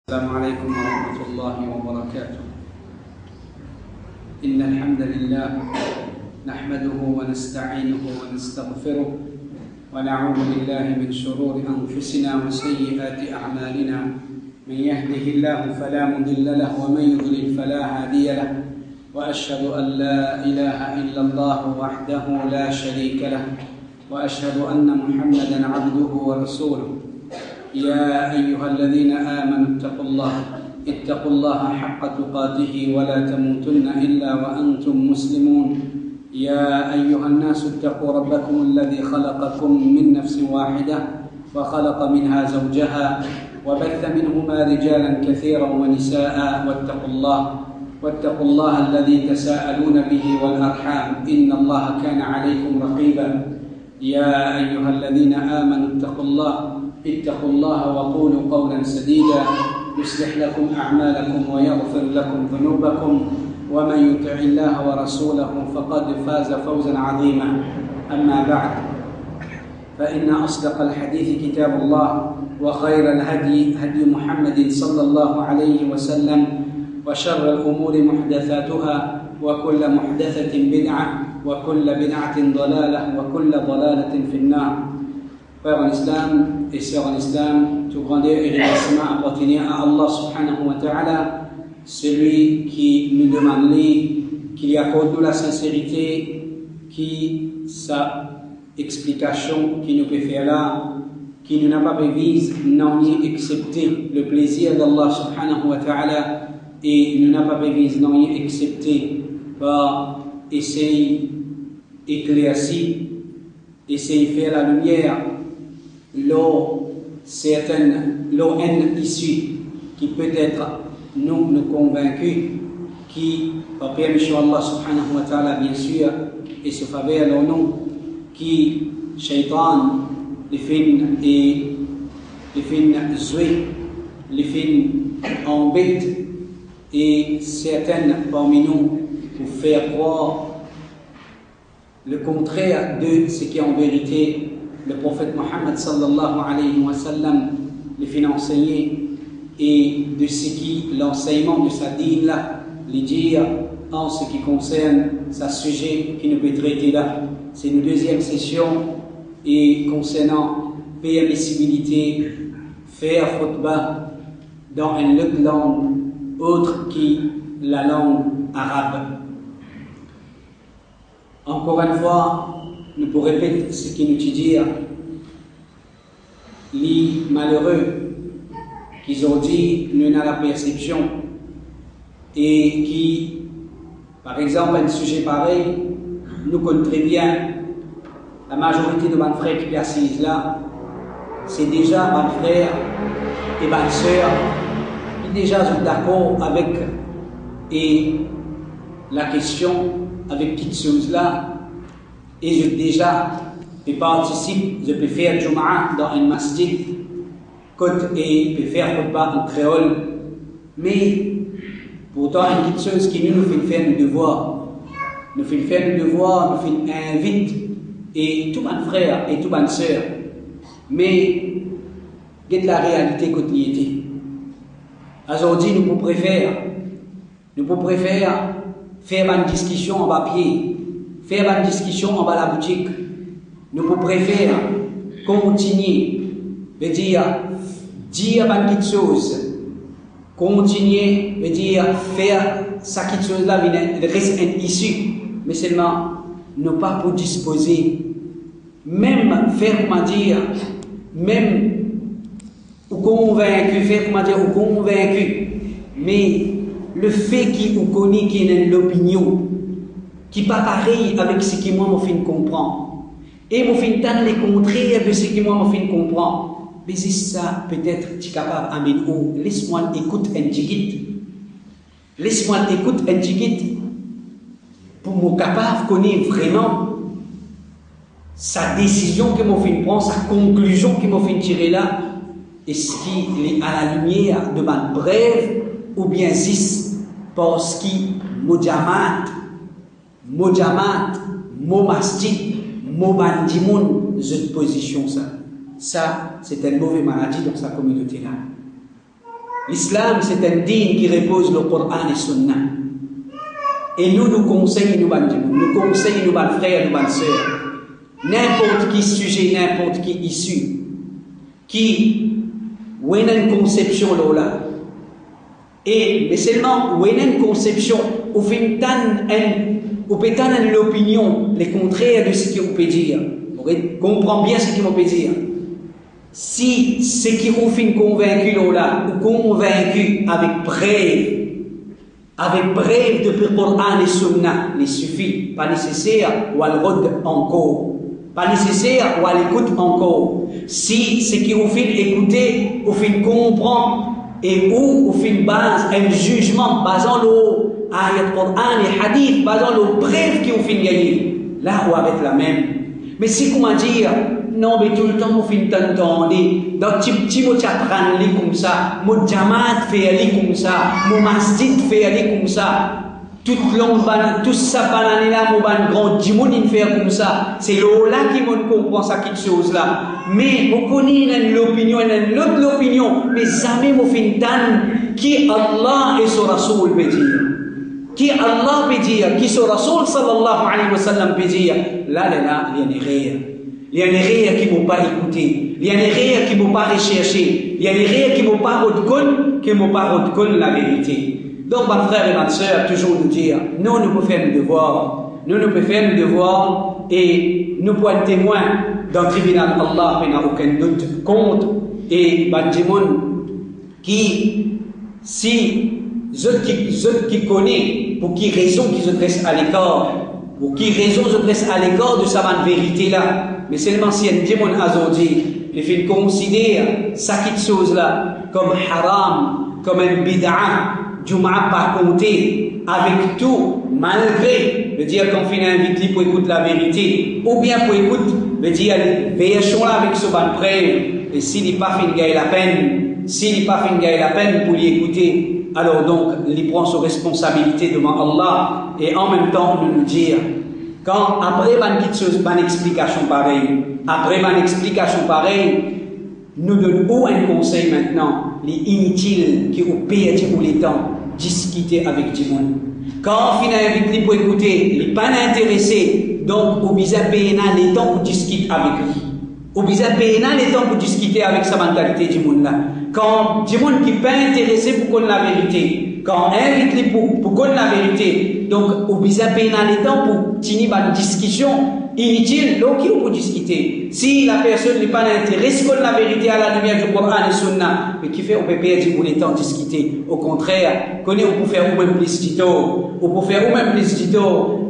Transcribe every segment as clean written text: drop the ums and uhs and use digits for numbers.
السلام عليكم ورحمة الله وبركاته. إن الحمد لله نحمده ونستعينه ونستغفره ونعوذ بالله من شرور أنفسنا وسيئات أعمالنا. من يهده الله فلا مضل له ومن يضلل فلا هادي له، وأشهد أن لا إله إلا الله وحده لا شريك له، وأشهد أن محمدا عبده ورسوله. يا أيها الذين آمنوا اتقوا الله حق تقاته ولا تموتن إلا وأنتم مسلمون. يا أيها الناس اتقوا ربكم الذي خلقكم من نفس واحدة وخلق منها زوجها وبث منهما رجالا كثيرا ونساء. واتقوا الله الذي تساءلون به والأرحام إن الله كان عليكم رقيبا. يا أيها الذين آمنوا اتقوا الله وقولوا قولا سديدا يصلح لكم أعمالكم ويغفر لكم ذنوبكم، ومن يطع الله ورسوله فقد فاز فوزا عظيما. أما بعد، فإن أصدق الحديث كتاب الله، وخير الهدي هدي محمد صلى الله عليه وسلم، وشر الأمور محدثاتها، وكل محدثة بدعة، وكل بدعة ضلالة، وكل ضلالة في النار. Frères en islam et sœurs en islam, tout grandeur et remerciement appartient à Allah subhanahu wa ta'ala, celui qui nous demande, qui accorde nous la sincérité, qui sa explication, qui nous peut faire là, qui nous n'a pas prévise, non ni accepté le plaisir d'Allah subhanahu wa ta'ala, et nous n'a pas prévise, non ni accepté par essayer éclaircir, essayer faire la lumière l'eau haine issue qui peut-être nous convaincus, qui par permission Allah subhanahu wa ta'ala bien sûr et se faveur leur nom, qui shaitan les fins jouer, les fins embêtent, et certaines parmi nous pour faire croire le contraire de ce qui est en vérité le prophète Mohammed sallallahu alayhi wa sallam les fait enseigner, et de ce qui l'enseignement de sa dîne là, les dire en ce qui concerne sa sujet qui nous peut traiter là. C'est une deuxième session, et concernant permissibilité faire khutbah dans une autre langue autre que la langue arabe. Encore une fois, nous pourrons répéter ce qui nous dit, les malheureux qui ont dit nous n'avons la perception, et qui, par exemple, un sujet pareil, nous connaissons très bien, la majorité de mes frères qui assisent là, c'est déjà mes frères et mes sœurs qui déjà sont d'accord avec et la question, avec cette chose-là. Et je participe, je peux faire Jum'a dans un masjid, et je peux faire khutbah en créole. Mais pourtant, une petite chose qui nous fait faire nos devoirs. Nous fait faire nos devoirs, nous fait invite, et tous mes frères et toutes mes sœurs. Mais, quelle est la réalité quotidienne? Aujourd'hui, nous préférons faire une discussion en papier, faire une discussion en bas de la boutique. Nous préférons continuer, veut dire une petite chose, continuer, veut dire faire ça petite chose-là, il reste un issue, mais seulement ne pas pour disposer, même faire, comment dire, même ou convaincu, faire, comment dire, ou convaincu, mais le fait qu'il ou connaît qu'il y a l'opinion, qui n'est pas pareil avec ce que moi, je comprends. Et je fais les contraires de ce que moi, je comprends. Mais c'est ça, peut-être, tu es capable d'amener. Oh, laisse-moi écouter un petit peu. Laisse-moi écouter un petit peu. Pour me capable de connaître vraiment sa décision que je fais prendre, sa conclusion que je fais tirer là. Est-ce qu'il est à la lumière de ma brève, ou bien si parce qu'il Mojamat, Momastik, Mobandimoun, cette position, ça, c'est une mauvaise maladie dans sa communauté là. L'islam, c'est un dîne qui repose le Coran et Sunna. Et nous conseillons, nous conseillons, nos frères, nos sœurs, n'importe qui sujet, n'importe qui issue, qui a une conception là. Et mais seulement, il y a une conception, ou fait l'opinion, le contraire de ce qu'on peut dire. On comprend bien ce qu'on peut dire. Si ce qui vous fait convaincu là, ou convaincu avec preuve de Coran et Sunna, il suffit, pas nécessaire, ou à le rôde encore. Pas nécessaire, ou à l'écoute encore. Si ce qui vous fait écouter, vous fait comprendre, et où vous fait base un jugement basant le ayat Coran et hadith, basant le preuve qui vous fait gagner, là vous avez la même. Mais si comment dire, non mais tout le temps vous fait t'entendre, donc petit mot t'apprendre comme ça, mon jamaat fait aller comme ça, mon masjid fait aller comme ça, tout ça banane là, mon ban grand dimonin fait comme ça, c'est là qui me comprend ça quelque chose là. Mais vous connaissez l'opinion, l'autre opinion, mais jamais vous faites qui Allah et son Rasoul peut dire. Qui Allah peut dire, qui son Rasoul sallallahu alayhi wa sallam peut dire. Là, il y a rien. Il y a rien qui ne m'ont pas écouté. Il y a rien qui ne m'ont pas recherché. Il y a rien qui ne m'ont pas reconnu la vérité. Donc, mes frères et mes sœurs, toujours nous dire, nous pouvons faire nos devoirs. Nous pouvons faire nos devoirs et nous pouvons être témoins dans le tribunal d'Allah, il n'y a aucun doute contre. Et Banjimoun, qui, si, qui connaît, pour qui raison qui se dresse à l'écart, pour qui raison se dresse à l'écart de sa vérité là, mais seulement si un démon azodi, il fait considère ça qui chose là comme haram, comme un bid'a, Jum'a pas compter avec tout, malgré, veut dire qu'on finit invité pour écouter la vérité, ou bien pour écouter, veut dire, veillons là avec ce ban prêt, et s'il n'est pas fin de la peine, pour l'y écouter, alors donc, il prend ses responsabilités devant Allah, et en même temps, nous dire, quand après une explication pareille, nous donnons un conseil maintenant, les inutiles qui ont payé pour les temps, discuter avec du monde. Quand on finit avec lui pour écouter, il n'est pas intéressé, donc on besoin payer les temps pour discuter avec lui. On besoin payer les temps pour discuter avec sa mentalité du monde là. Quand du monde qui n'est pas intéressé pour connaître la vérité, quand on invite lui pour connaître la vérité, donc on besoin payer les temps pour tenir une discussion inutile, donc il faut discuter. Si la personne n'est pas intéressée par la vérité à la lumière du Coran et Sunna, mais qui fait, on peut perdre pour les temps discuter. Au contraire, on peut faire ou même plus tito,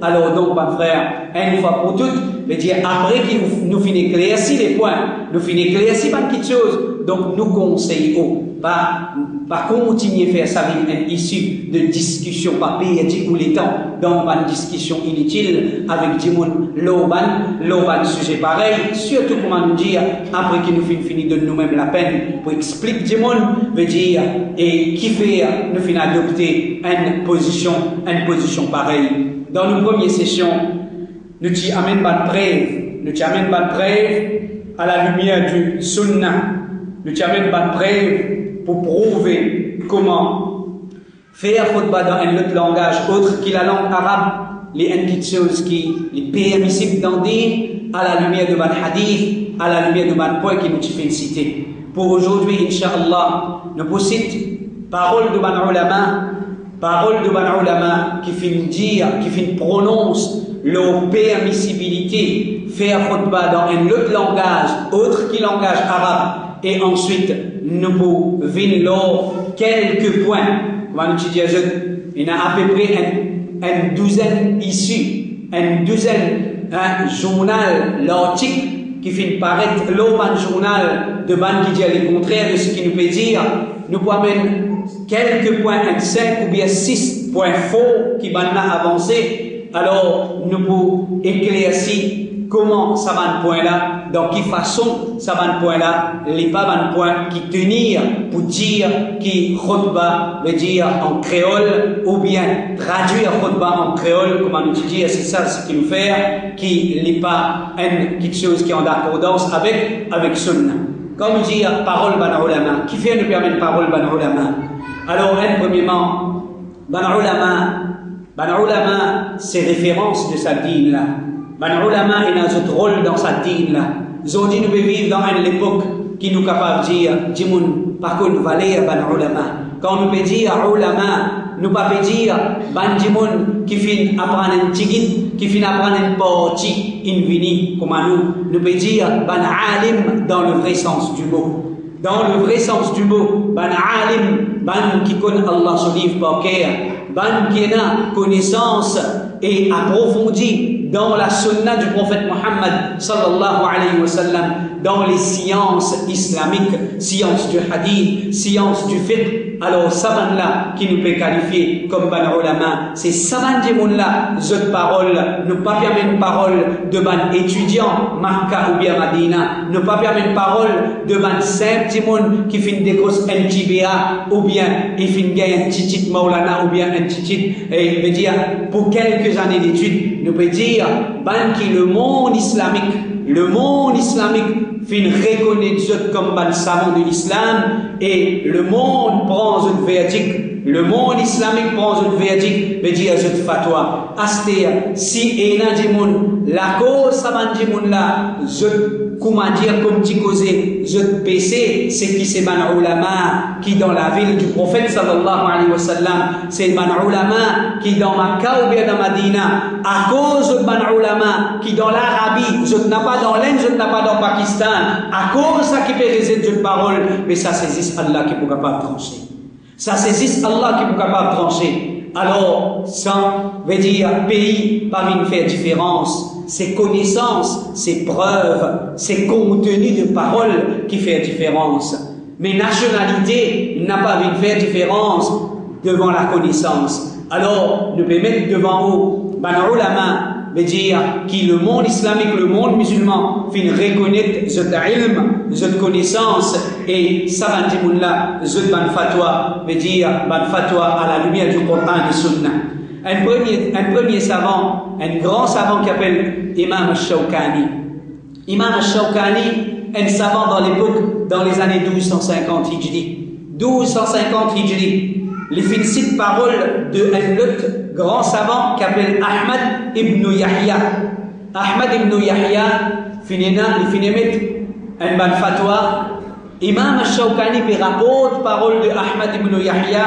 alors donc, mon frère, une fois pour toutes, veut dire, après que nous finissons éclairci les points, nous finissons éclairci pas quelque chose, donc nous conseillons, pas continuer à faire ça avec une issue de discussion, pas payer pour les temps, donc une discussion inutile avec du monde, l'auban sujet pareil, surtout comment nous dire, après que nous finissons de nous-mêmes la peine pour expliquer du monde, veut dire, et qui fait, nous finissons adopter une position pareille. Dans nos premières sessions, nous t'y amène pas de preuve à la lumière du Sunna, nous t'y amène pas de preuve pour prouver comment faire khutbah dans un autre langage autre que la langue arabe, les choses qui est permissible d'en dire à la lumière de mon hadith, à la lumière de mon point qui nous fait citer. Pour aujourd'hui, Inch'Allah, nous possédons parole de mon ulama qui fait prononce leur permissibilité faire khutbah dans un autre langage autre que langage arabe. Et ensuite, nous pouvons venir quelques points. Comment nous dire, il y a à peu près une douzaine issues, un journal, l'article qui fait paraître l'autre journal de ban qui dit le contraire de ce qu'il nous peut dire. Nous pouvons amener quelques points, 5 ou bien 6 points faux qui vont avancer. Alors, nous pouvons éclaircir comment ça va un point là, dans quelle façon ça va un point là, les pas un point qui tenir pour dire qui khutbah veut dire en créole ou bien traduire khutbah en créole, comment nous dire, c'est ça ce qu'il nous fait, qui n'est pas quelque chose qui est en accordance avec sunna. Comme dire parole ban ulama, qui fait nous permettre parole ban ulama. Alors, premièrement, ban ulama, c'est référence de sa dîne là. Ban ulama, il a un rôle dans sa dîne là. Ils ont dit nous vivons dans une époque qui nous capable de dire, Jimoun, par contre, nous valons ban ulama. Quand nous peut dire ulama, nous pas peut dire ban Jimoun qui fin apprendre un tigit, qui fin apprendre une partie invini comme nous peut dire ban alim dans le vrai sens du mot. Dans le vrai sens du mot, ban alim, ban qui connaît Allah sur livre par cœur, ban qui a connaissance et approfondie dans la sunna du prophète Muhammad sallallahu alayhi wa sallam, dans les sciences islamiques, sciences du hadith, sciences du fiqh. Alors, saban là qui nous peut qualifier comme ban ulama, c'est saban dimoun là, cette parole, nous pas permettre une parole de ban étudiant, Makkah ou bien Madina, nous pas permettre une parole de ban simple dimoun qui fin des grosses NTBA ou bien il fin gagne un titit Maulana ou bien un titit, et veut dire pour quelques années d'études, nous peut dire ban qui le monde islamique fin reconnaître comme ban savant de l'islam et le monde prend un verdict. Le monde islamique prend un verdict, veut dire je fatwa. Astéa, si ena dimoun, la cause saban dimoun là, je comment dire comme tu causais, je PC, c'est qui c'est ban ulama qui dans la ville du prophète sallallahu alayhi wa sallam, c'est ban ulama qui dans Makkah ou bien dans Madina, à cause de ban ulama qui dans l'Arabie, je n'ai pas dans l'Inde, je n'ai pas dans le Pakistan, à cause ça qui peut résister de parole, mais ça saisit Allah qui est capable de trancher. Ça saisit Allah qui est capable de trancher. Alors, ça veut dire pays pas une faire différence. C'est connaissances, c'est preuves, c'est contenu de parole qui fait différence. Mais nationalité n'a pas une faire différence devant la connaissance. Alors, nous pouvons mettre devant vous, ban ulama, veut dire qui le monde islamique, le monde musulman, fin reconnaître cette ilm, cette connaissance, et saban dimoun là, cette ban fatwa, veut dire ban fatwa à la lumière du Coran et du Sunna. Un premier savant, un grand savant qui s'appelle Imam al-Shawkani. Imam al-Shawkani, un savant dans l'époque, dans les années 1250 Hijri. 1250 Hijri. Les fin cite parole d'un autre grand savant qui s'appelle Ahmad ibn Yahya. Ahmad ibn Yahya, il finit mettre un ban fatwa. Imam al-Shawkani fait rapporte parole de Ahmad ibn Yahya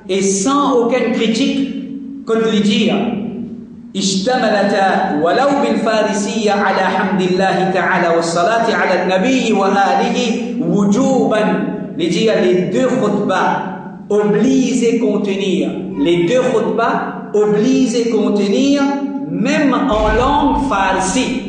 et sans aucune critique. كنت لجيها اشتملتا ولو بالفارسية على حمد الله تعالى والصلاة على النبي وآله وجوبا لجيها les deux khutbas obligés contenir les deux khutbas obligés contenir même en langue farsi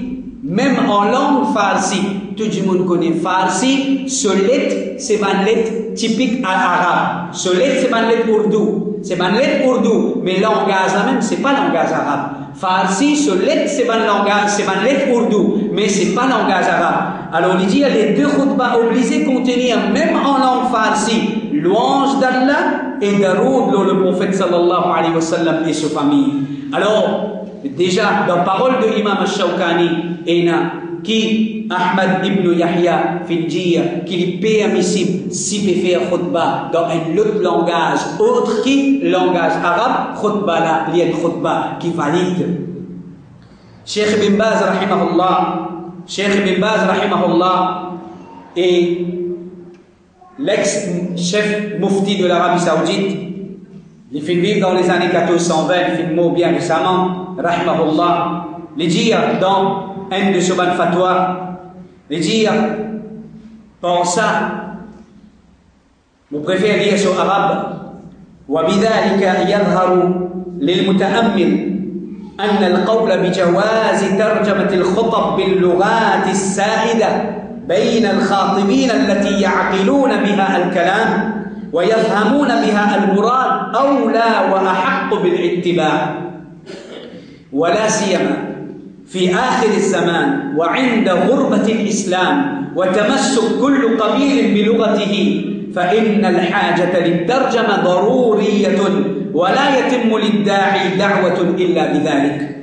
tout le monde connaît farsi ce lettre c'est une lettre typique à l'arabe ce lettre c'est une lettre ourdou c'est une lettre ourdou mais langage là même c'est pas langage arabe farsi ce lettre c'est un langage c'est une lettre ourdou mais c'est pas langage arabe alors il dit les deux khutbas obligés contenir même en langue farsi louange d'Allah et daroud le prophète sallallahu alayhi wa sallam et sa famille alors déjà dans parole de Imam al-Shawkani qui Ahmad ibn Yahya Fidjiya qu'il est permissible si peut faire khutbah dans un autre langage autre que langage arabe khutbah là il y a une khutbah qui valide Cheikh Ibn Baz rahimahullah et l'ex-chef mufti de l'Arabie Saoudite il fait vivre dans les années 1420 il fait mot bien récemment rahimahullah il dit dans un de Soban Fatwa, il dit, pour ça, vous préférez lire sur arabe, وبذلك يظهر للمتأمل أن القول بجواز ترجمة الخطب باللغات السائدة بين الخاطبين التي يعقلون بها الكلام ويفهمون بها المراد أولى وأحق بالاتباع ولا سيما في آخر الزمان وعند غربة الإسلام وتمسك كل قبيل بلغته فإن الحاجة للترجمة ضرورية ولا يتم للداعي دعوة إلا بذلك.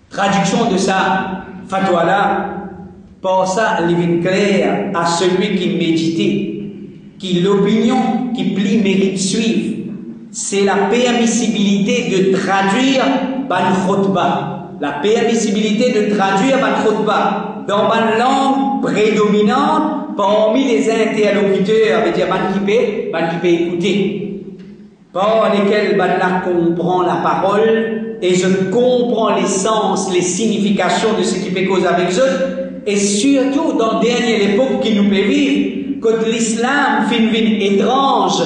Traduction de ça, fatwa là, pour ça, il est clair à celui qui méditait, qui l'opinion qui plie mérite suivre, c'est la permissibilité de traduire ban khutbah. La permissibilité de traduire ban khutbah dans une langue prédominante parmi les interlocuteurs, veut dire ban qui peut écouter, par lesquels ban là comprend la parole et je comprends les sens, les significations de ce qui peut causer avec eux, et surtout dans la dernière époque qui nous peut vivre, quand l'islam fin étrange,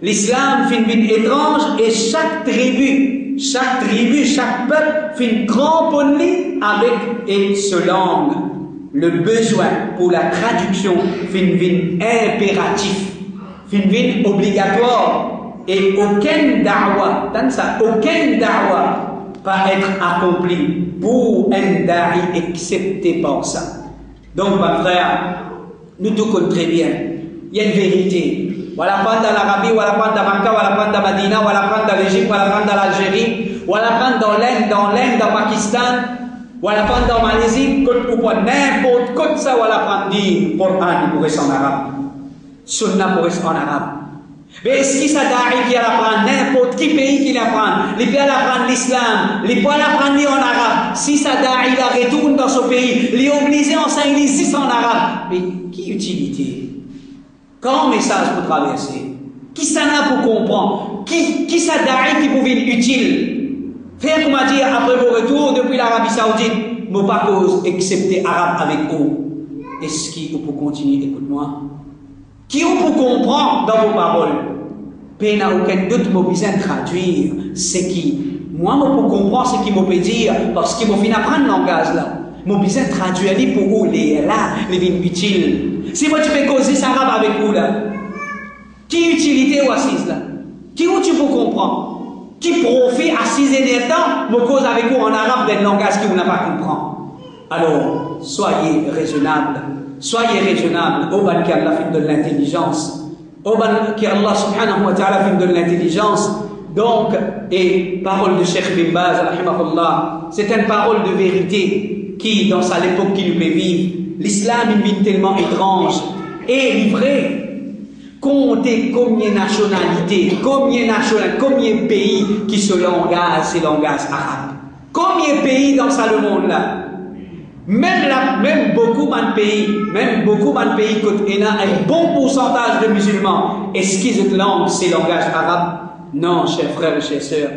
l'islam fin étrange et chaque tribu, chaque peuple fin cramponné avec ce langue. Le besoin pour la traduction fin impératif, fin obligatoire, et aucun da'wa, aucun da'wa va être accompli pour un da'i excepté par ça. Donc, mon frère, nous tout comptons très bien. Il y a une vérité. Voilà prendre dans l'Arabie, voilà prendre dans Makkah, voilà prendre dans Medina, voilà prendre dans l'Égypte, voilà prendre dans l'Algérie, voilà prendre dans l'Inde, dans le Pakistan, voilà prendre dans Malaisie, ou pour n'importe quoi ça, voilà prendre du Coran pour rester en arabe. Sunna pour rester en arabe. Mais est-ce que ça da'i qui apprend n'importe quel pays qui l'apprend, les pays apprendre l'islam, les pays apprendre en arabe, si ça da'i la retourne dans ce pays, les obligés à enseigner les en arabe, mais qui utilité? Quand message pour traverser? Qui ça n'a pour comprendre? Qui ça da'i qui pouvait être utile? Faire comme dire après vos retours depuis l'Arabie Saoudite, mon pas cause excepté arabe avec vous. Est-ce qu'il peut continuer? Écoute-moi. Qui on peut comprendre dans vos paroles? Il n'y a aucun doute, je besoin de traduire ce qui. Moi, je peux comprendre ce qu'il me dire, parce qu'il m'a fait apprendre le langage là. Je besoin de traduire pour vous, les là, les vignes utiles. Si moi tu peux causer ça arabe avec vous là, qui utilité ou assise là? Qui où tu peux comprendre? Qui profite à 6 derniers temps, me cause avec vous en arabe d'un langage qui vous n'a pas comprendre. Alors, soyez raisonnables. Soyez raisonnables, au ban qui Allah fait de l'intelligence, au ban qui Allah subhanahu wa ta'ala fait de l'intelligence. Donc, et parole de Cheikh Bin Baz, rahimahullah, c'est une parole de vérité qui, dans sa l'époque qui nous fait vivre, l'islam est une vie tellement étrange et livré. Comptez combien de nationalités, combien de pays qui se langage, ces langages arabes. Combien de pays dans ça le monde là? Même beaucoup de pays, qui ont un bon pourcentage de musulmans, est-ce qu'ils ont langue, ces langages arabes? Non, chers frères et chers sœurs.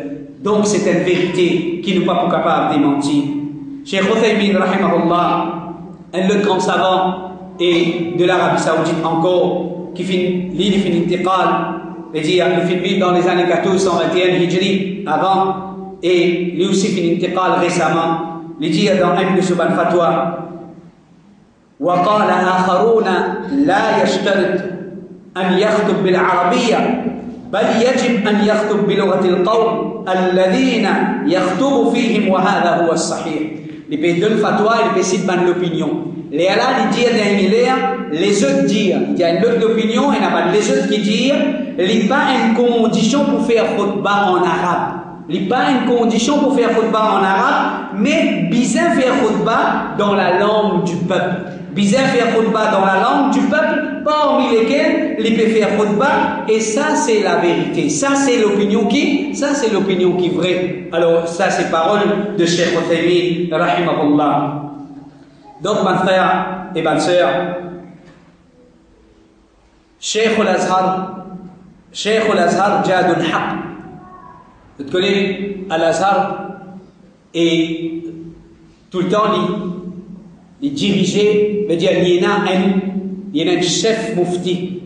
Donc c'est une vérité qui n'est pas capable de démentir. Cheikh Uthaymin, rahimahullah, un autre grand savant, et de l'Arabie Saoudite encore, qui finit intiqal, c'est-à-dire il finit dans les années 1421 Hijri, avant, et lui aussi finit intiqal récemment. لجي dans ابن سبحان فتوى وقال آخرون لا يشترط أن يخطب بالعربية بل يجب أن يخطب بلغة القوم الذين يخطب فيهم وهذا هو الصحيح. Les pays de fatwa et les pays de l'opinion. Les Allah disent les autres disent, il y a une autre opinion et les autres qui disent, il n'y a pas une condition pour faire khutbah en arabe. Il n'y a pas une condition pour faire khutbah en arabe, mais bien faire khutbah dans la langue du peuple. Bien faire khutbah dans la langue du peuple, parmi lesquels il peut faire khutbah, et ça c'est la vérité. Ça c'est l'opinion qui est vraie. Alors ça c'est parole de Cheikh Uthaymin, rahimahullah. Donc mon frère et ma soeur, Cheikh al-Azhar Jadul Haq. Vous connaissez Al-Azhar et tout le temps il dirigeait, veut dire il y a un chef mufti.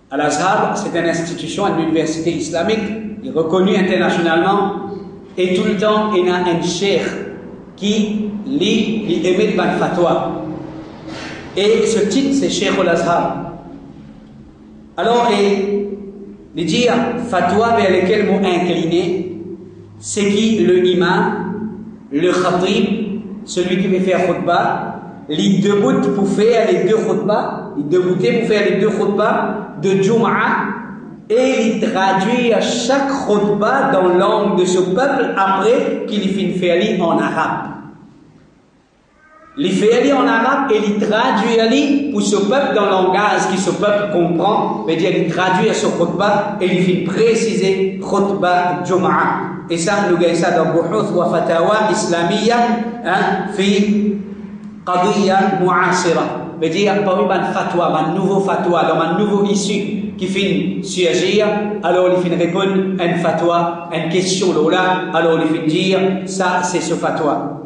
Al-Azhar, c'est une institution, une université islamique, il est reconnu internationalement, et tout le temps il y a un cheikh qui émet une fatwa. Et ce titre c'est Cheikh Al-Azhar. Alors, les dire fatwa vers lesquels m'ont incliné, c'est qui le imam, le khatib, celui qui veut faire khutbah, les debout pour faire les deux khutbah, les debouter pour faire les deux khutbah de Jum'ah, et il traduit à chaque khutbah dans la langue de ce peuple après qu'il finit faire en arabe. les faire en arabe et les traduire pour ce peuple dans le langage qui ce peuple comprend, veut dire les traduire ce khutbah et les faire préciser khutbah Jum'a. Et ça, nous gagnons ça dans Buhuth wa Fatawa Islamiyya, fi Qadiyya Mu'asira. Veut dire, parmi un fatwa, un nouveau fatwa, dans un nouveau issue qui finit surgir, alors il finit répondre à une fatwa, à une question là, alors il finit dire, ça c'est ce fatwa.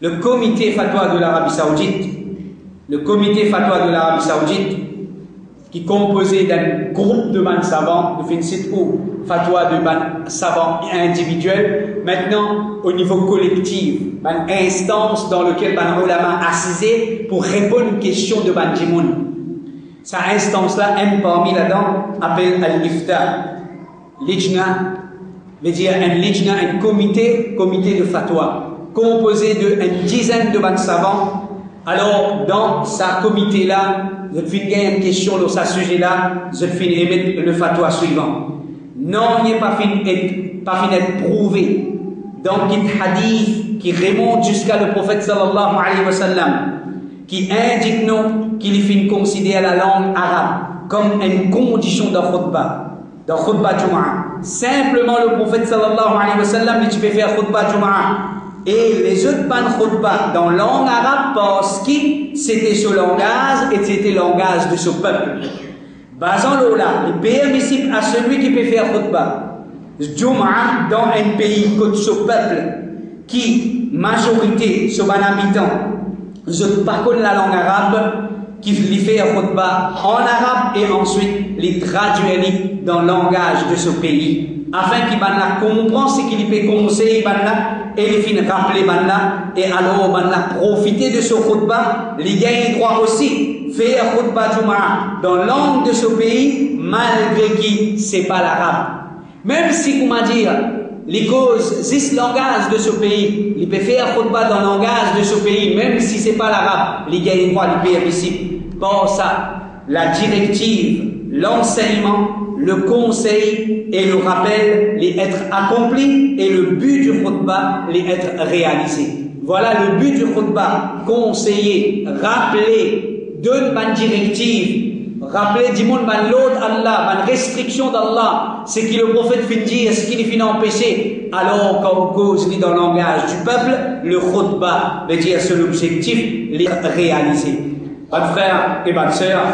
Le comité fatwa de l'Arabie Saoudite, qui est composé d'un groupe de ban savants, de fin site ou fatwa de ban savants individuels, maintenant au niveau collectif, une instance dans laquelle ban ulama assisé pour répondre à une question de ban jimoun. Cette instance-là, un parmi là-dedans, appelle al-Ifta. Lijna, veut dire un comité de fatwa, composé d'une dizaine de ban savants. Alors, dans ce comité-là, je finis une question dans ce sujet-là, je finis émettre le fatwa suivant. Non, il n'est pas fini d'être prouvé. Donc, il y a un hadith qui remonte jusqu'à le prophète sallallahu alayhi wa sallam, qui indique nous qu'il est considérer la langue arabe comme une condition de khutbah Jum'a. Simplement, le prophète sallallahu alayhi wa sallam dit tu peux faire khutbah Jum'a. Et les autres ban khutbah dans la langue arabe parce que c'était ce langage et c'était le langage de ce peuple. Basant là, il est permissible à celui qui peut faire khutbah Jum'a dans un pays comme ce peuple qui, majorité, ce ban habitant, je par contre la langue arabe, qui lui fait khutbah en arabe et ensuite les traduire dans le langage de ce pays, afin qu'il comprenne ce qu'il peut conseiller et il finit rappeler et alors profiter de ce khutbah, les gagne droit aussi faire khutbah Jum'a dans la langue de ce pays malgré qu'il c'est pas l'arabe. Même si comment dire les causes, c'est le langage de ce pays, il peut faire khutbah dans le langage de ce pays, même si c'est pas l'arabe, les gars, ils voient les pays ici. Pour ça, la directive, l'enseignement, le conseil et le rappel, les être accomplis et le but du khutbah, les être réalisé. Voilà le but du khutbah, conseiller, rappeler, donner une directive, rappeler du monde l'autre Allah, une restriction d'Allah, c'est que le prophète finit dire, ce qu'il finit empêcher. Alors, quand on cause dans le langage du peuple, le khutbah veut dire c'est l'objectif, les réaliser. Mes frères et mes sœurs,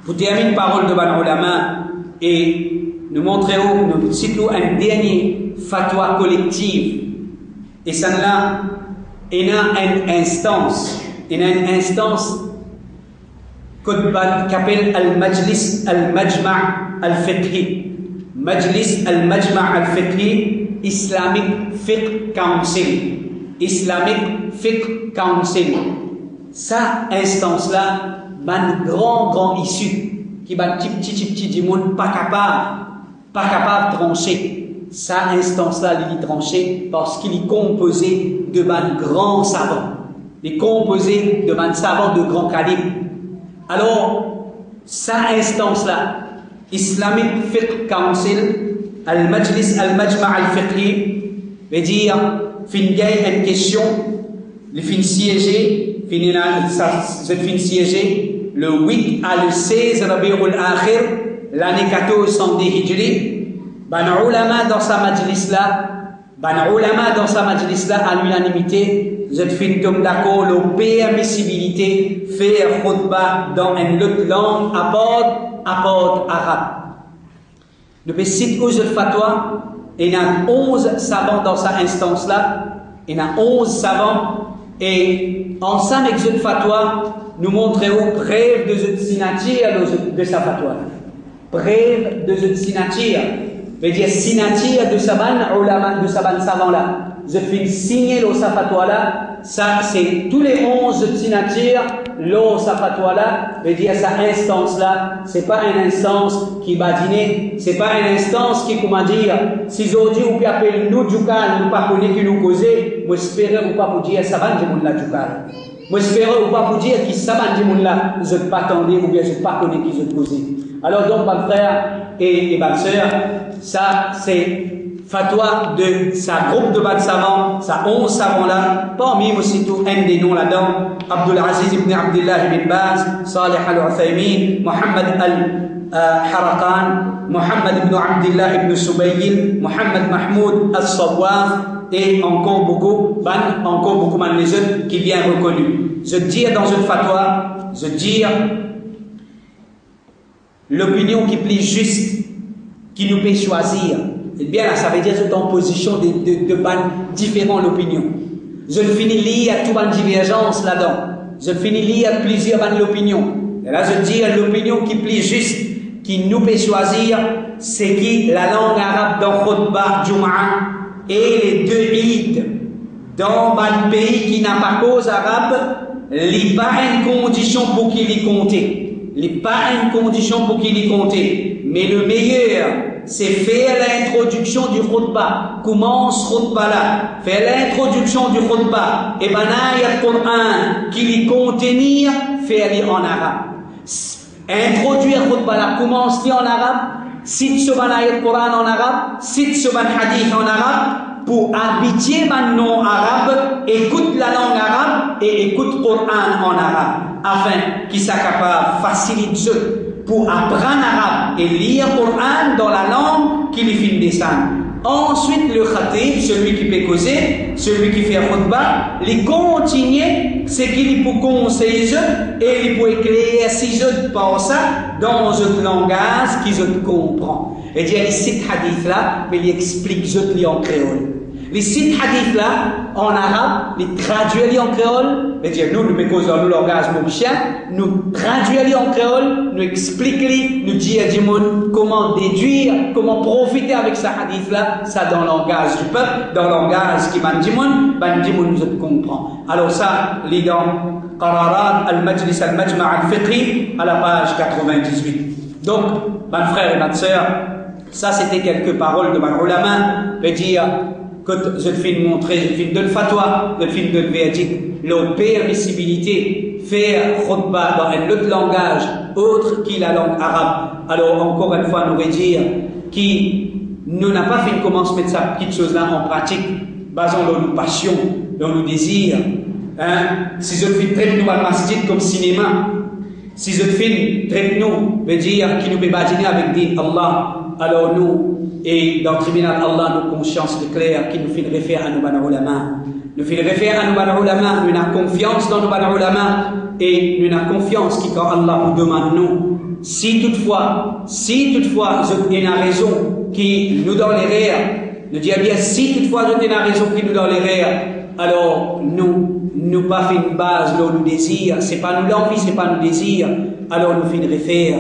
vous terminez une parole de Ban Ulama et nous montrons, nous citons un dernier fatwa collectif. Et ça là, il y a une instance qu'appelle Al-Majlis Al-Majma' Al-Fiqhi. Majlis Al-Majma' Al-Fiqhi, Islamic Fiqh Council. Islamic Fiqh Council. Sa instance-là, un grand issue, qui va petit du monde pas capable de trancher. Sa instance-là, il est tranché parce qu'il est composé de grands savants. Il est composé de savants de grand calibre. Alors, sa instance-là, Islamic Fiqh Council, Al-Majlis Al-Majma' Al-Fiqhi, veut dire, fin une question, le fin siéger, le 8 à le 16 Rabi'ul Akhir, l'année 1410 Hijri, Ban Ulama dans sa majlis là, à l'unanimité, je fin comme d'accord, la permissibilité, faire khutbah dans une autre langue, à part arabe. Depuis site où je fatwa, il y a 11 savants dans sa instance là, il y a 11 savants, et ensemble avec cette fatwa, nous montrons preuve de cette signature de sa fatwa. Preuve de cette signature. Veut dire signature de saban savant là. Je fais signer le sa fatwa là. Ça, c'est tous les 11 signatures, le sa fatwa là. Veut dire sa instance là. C'est pas une instance qui va dîner. C'est pas une instance qui, comment dire, si aujourd'hui ou bien appelle nous du calme, nous pas connaître qui nous causer, moi j'espère ou pas pour dire ça va du monde là du calme. Moi j'espère ou pas pour dire qui ça va du monde là, je ne pas attendre ou bien je ne pas connaître qui je causer. Alors donc, mes frères et mes sœurs, ça c'est fatwa de sa groupe de bas savants, sa 11 savants-là, parmi aussi tout un des noms là-dedans, Abdul Aziz ibn Abdullah ibn Baz, Salih al-Uthaymin, Mohammed al-Harakan, Mohammed ibn Abdullah ibn Subayl, Mohammed Mahmoud al-Sawwaf, et encore beaucoup les autres qui bien reconnus. Je dis dans une fatwa, je dis l'opinion qui plaît juste, qui nous peut choisir. Et bien là, ça veut dire que c'est en position de différentes opinions. Je ne finis lire à toute une divergence là-dedans. Je finis lire à plusieurs opinions. Et là, je dis l'opinion qui plaît juste, qui nous peut choisir, c'est qui la langue arabe dans Khutbah, Jum'ah, et les deux Eid dans un pays qui n'a pas cause arabe, il n'y a pas une condition pour qu'il y compte. Il n'y a pas une condition pour qu'il y compte. Mais le meilleur, c'est faire l'introduction du khutbah. Commence khutbah là. Faire l'introduction du khutbah. Et ben, il y a le Coran qui l'y contenir, faire-le en arabe. Introduire khutbah là, commence-le en arabe. Cite ce banayat Coran en arabe, cite ce ban hadith en arabe, pour habituer man nom arabe, écoute la langue arabe et écoute Coran en arabe, afin qu'il soit capable de faciliter pour apprendre arabe et lire Coran dans la langue qu'il finit descendre. Ensuite, le khatib, celui qui peut causer, celui qui fait khutbah, il continue, c'est qu'il peut conseiller et il peut éclairer si autres par ça dans un langage qu'ils comprennent. Et il y a les 7 hadiths là, mais il explique les en créole. Les 7 hadiths là, en arabe, les traduisent en créole, mais nous mettons dans le langage moukchien, nous traduisons en créole, nous expliquons, nous disons comment déduire, comment profiter avec ce hadith là, ça dans le langage du peuple, dans le langage qui Bandimoun nous comprend. Alors ça, les dans Qararat al-Majlis al-Majma' al-Fiqhi, à la page 98. Donc, mes frères et mes sœurs, ça c'était quelques paroles de ma ulama, veut dire, que je film montrer, je film de le fatwa, je film de le verdict, la permissibilité, faire khutbah dans un autre langage, autre que la langue arabe. Alors, encore une fois, nous veut dire, qui nous n'a pas fait une commence mettre cette petite chose-là en pratique, basant dans nos passions, dans nos désirs. Hein? Si je fais traite nous à masjid comme cinéma, si je fais traite nous, veut dire, qui nous peut badiner avec dit Allah, alors nous, et dans le tribunal Allah, nos consciences claires qui nous fait référer à nos bana ulama. Nous fait référer à nos bana ulama, nous avons confiance dans nos bana ulama et nous avons confiance qui quand Allah nous demande nous. Si toutefois, vous avez une raison qui nous donne les rires, nous disons bien si toutefois vous avez une raison qui nous donne les rires, alors nous pas fait une base là nous désir, c'est pas nous l'envie, c'est pas nous désir, alors nous fait référer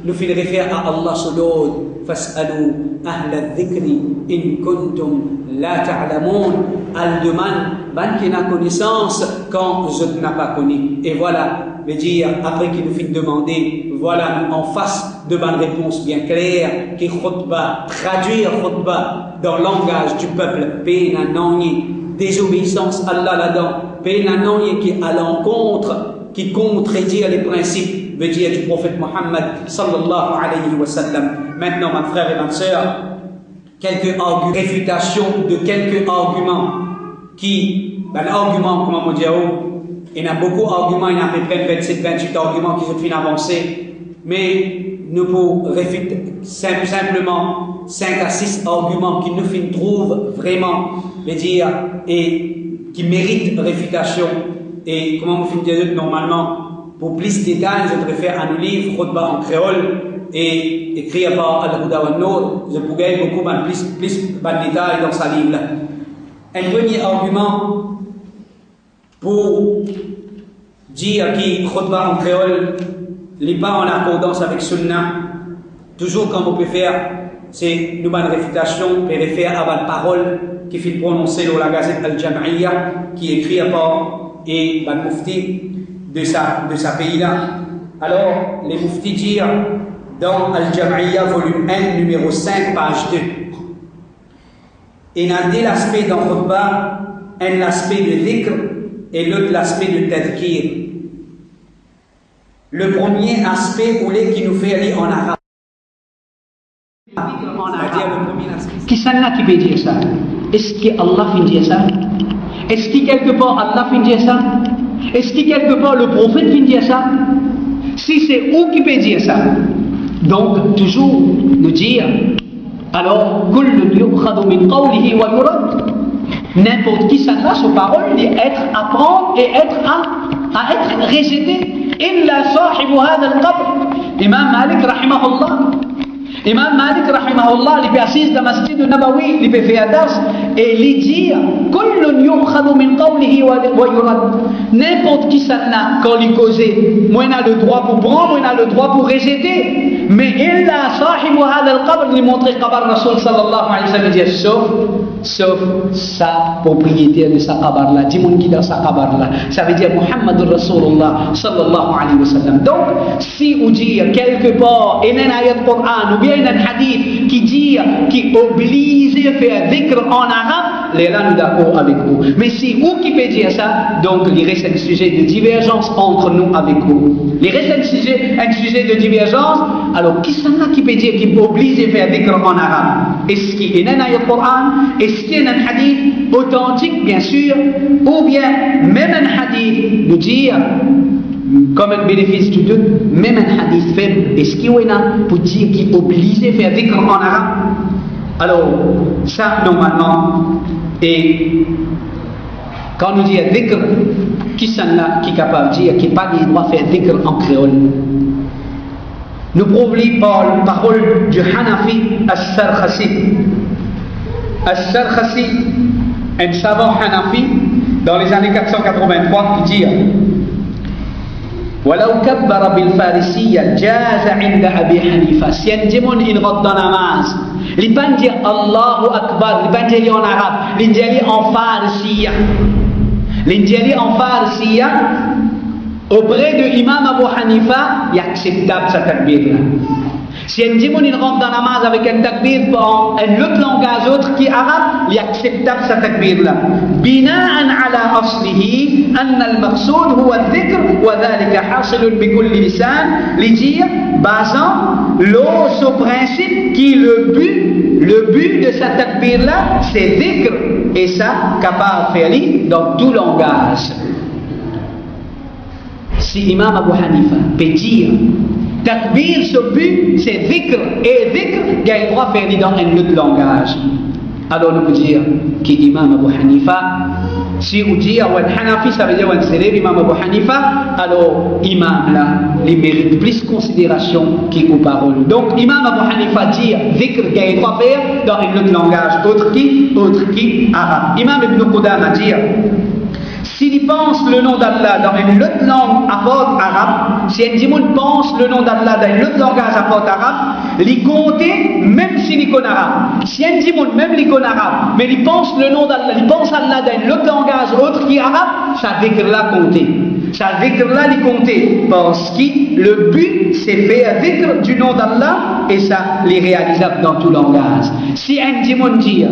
nous fait référer à Allah Soulod. فاسألوا أهل الذكر إن كنتم لا تعلمون. Elle demande, ban qui n'a connaissance quand je n'ai pas connu. Et voilà, veut dire, après qu'il nous fait demander, voilà, nous en face de bonnes réponses bien claires, qui khutbah, traduire khutbah dans le langage du peuple, pénanoni, désobéissance à Allah là-dedans, pénanoni qui est à l'encontre, qui contredit les principes, veut dire du prophète Mohammed sallallahu alayhi wa sallam. Maintenant, mes frères et mes sœurs, quelques réfutations de quelques arguments qui, l'argument, comment on dit, il y a beaucoup d'arguments, il y a à peu près 27-28 arguments qui sont finis avancer, mais nous pouvons réfuter simplement 5 à 6 arguments qui nous trouvent vraiment, veut dire, et qui méritent réfutation. Et comment vous finissez normalement, pour plus de détails, je préfère un livre, khutbah en créole, et écrit par Al-Huda wa Nour, je pourrais beaucoup plus de détails dans sa livre. Un premier argument pour dire que khutbah en créole n'est pas en accordance avec Sunnah, toujours comme on peut faire, c'est une bonne réfutation, et réfère à la parole qui fait prononcer dans la Gazette Al-Jam'iyya, qui est écrite par et le mufti de sa pays-là. Alors, les muftis disent dans Al-Jam'iyya, volume 1, numéro 5, page 2. Il y a deux aspects dans khutbah, un aspect de dhikr et l'autre l'aspect de tadhkir. Le premier aspect, qui nous fait aller en arabe. C'est-à-dire le premier aspect. Qui s'en a qui peut dire ça? Est-ce que Allah fait dire ça? Est-ce que quelque part Allah fait dire ça? Est-ce que quelque part le prophète fait dire ça? Si c'est où qui peut dire ça? Donc toujours nous dire, alors n'importe qui s'en a sur parole dit être à prendre et être à être rejeté. إلا صاحب هذا القبر. Imam Malik rahimahullah, il peut assis dans le masjid de Nabawi, il peut faire das et lui dire n'importe qui s'en a quand il cause, moi il a le droit pour prendre, moi il a le droit pour rejeter. Mais إلا صاحب هذا القبر, il montrait Qabar Rasul sallallahu alayhi wa sallam, dit sauf sa propriétaire de sa Qabar là, dis-moi qui dans sa Qabar là, ça veut dire Muhammad Rasulullah sallallahu alayhi wa sallam. Donc si on dit quelque part il y a un ayat Coran ou bien un hadith qui dit qui oblige à faire dhikr en arabe, là nous d'accord avec vous. Mais si vous qui peut dire ça, donc il reste un sujet de divergence entre nous avec vous. Il reste un sujet de divergence. Alors qui s'en a qui peut dire qui oblige à faire dhikr en arabe? Est-ce qu'il y a un ayat Coran? Est-ce qu'il y a un hadith authentique bien sûr? Ou bien même un hadith nous dire comme un bénéfice du doute, même un hadith faible, est-ce qu'il y en a pour dire qu'il est obligé à faire dhikr en arabe? Alors, ça, normalement, et quand nous disons dhikr, qui s'en a qui est capable de dire qu'il n'a pas le droit de faire dhikr en créole? Nous prouvons par la parole du Hanafi As-Sarkhasi. As-Sarkhasi, un savant Hanafi, dans les années 483, qui dit ولو كبر بالفارسية جاز عند أبي حنيفة. Si un démon il rentre dans la namaz, il ne peut pas dire Allahu Akbar, il ne peut pas dire en arabe, il dit en farsiya. Il dit en farsiya, auprès de l'imam Abu Hanifa, il est acceptable sa takbir là. Si un démon il rentre dans la namaz avec un takbir en un autre langage autre qui est arabe, il est acceptable sa takbir là. بناء على أصله أن المقصود هو الذكر وذلك حاصل بكل لسان, les dire basant ce principe qui est le but de sa takbir là, c'est dhikr et ça capable de faire dans tout langage. Si Imam Abu Hanifa peut dire takbir, ce but c'est dhikr, et dhikr il a le droit de faire dans un autre langage. Alors nous pouvons dire qu'Imam Abu Hanifa, si on dit un Hanafi, ça veut dire un célèbre Imam Abu Hanifa, alors Imam là, il mérite plus considération qu'aux paroles. Donc Imam Abu Hanifa dit dhikr qu'il a le droit de faire dans un autre langage, autre qui arabe. Imam Ibn Qudama dit s'il pense le nom d'Allah dans une autre langue à part arabe, si un démon pense le nom d'Allah dans une autre langage à part arabe, il compte même s'il est arabe. Si un démon même il connaît arabe, mais il pense le nom d'Allah, il pense Allah dans une autre langage autre qui est arabe, ça dhikr là compter. Ça dhikr là il compter parce que le but c'est faire dhikr du nom d'Allah et ça est réalisable dans tout langage. Si un démon dit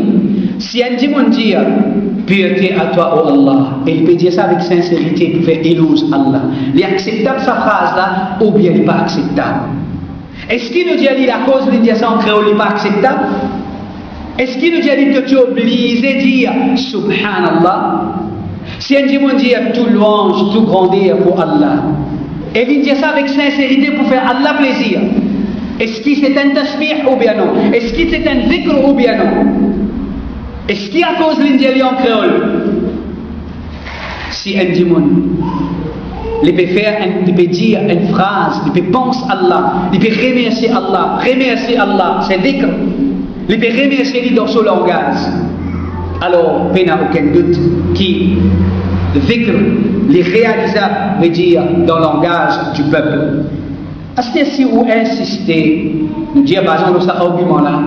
pureté à toi, oh Allah, et il peut dire ça avec sincérité pour faire éloge à Allah. Il est acceptable sa phrase là, ou bien il n'est pas acceptable. Est-ce qu'il nous dit la cause de dire ça en créole n'est pas acceptable? Est-ce qu'il nous dit que tu es obligé de dire Subhanallah? Si un démon dit tout louange, tout grandeur pour Allah, et il dit ça avec sincérité pour faire Allah plaisir, est-ce que c'est un tasbih ou bien non? Est-ce que c'est un dhikr ou bien non? Est-ce qu'il y a cause l'indienne en créole? Si un démon, il peut dire une phrase, il peut penser à Allah, il peut remercier Allah, c'est dhikr. Il peut remercier dans son langage. Alors, il n'y a aucun doute qui dhikr, les réalisables, veut dire dans le langage du peuple. Est-ce que si vous insistez, nous disons, basons sur cet argument-là,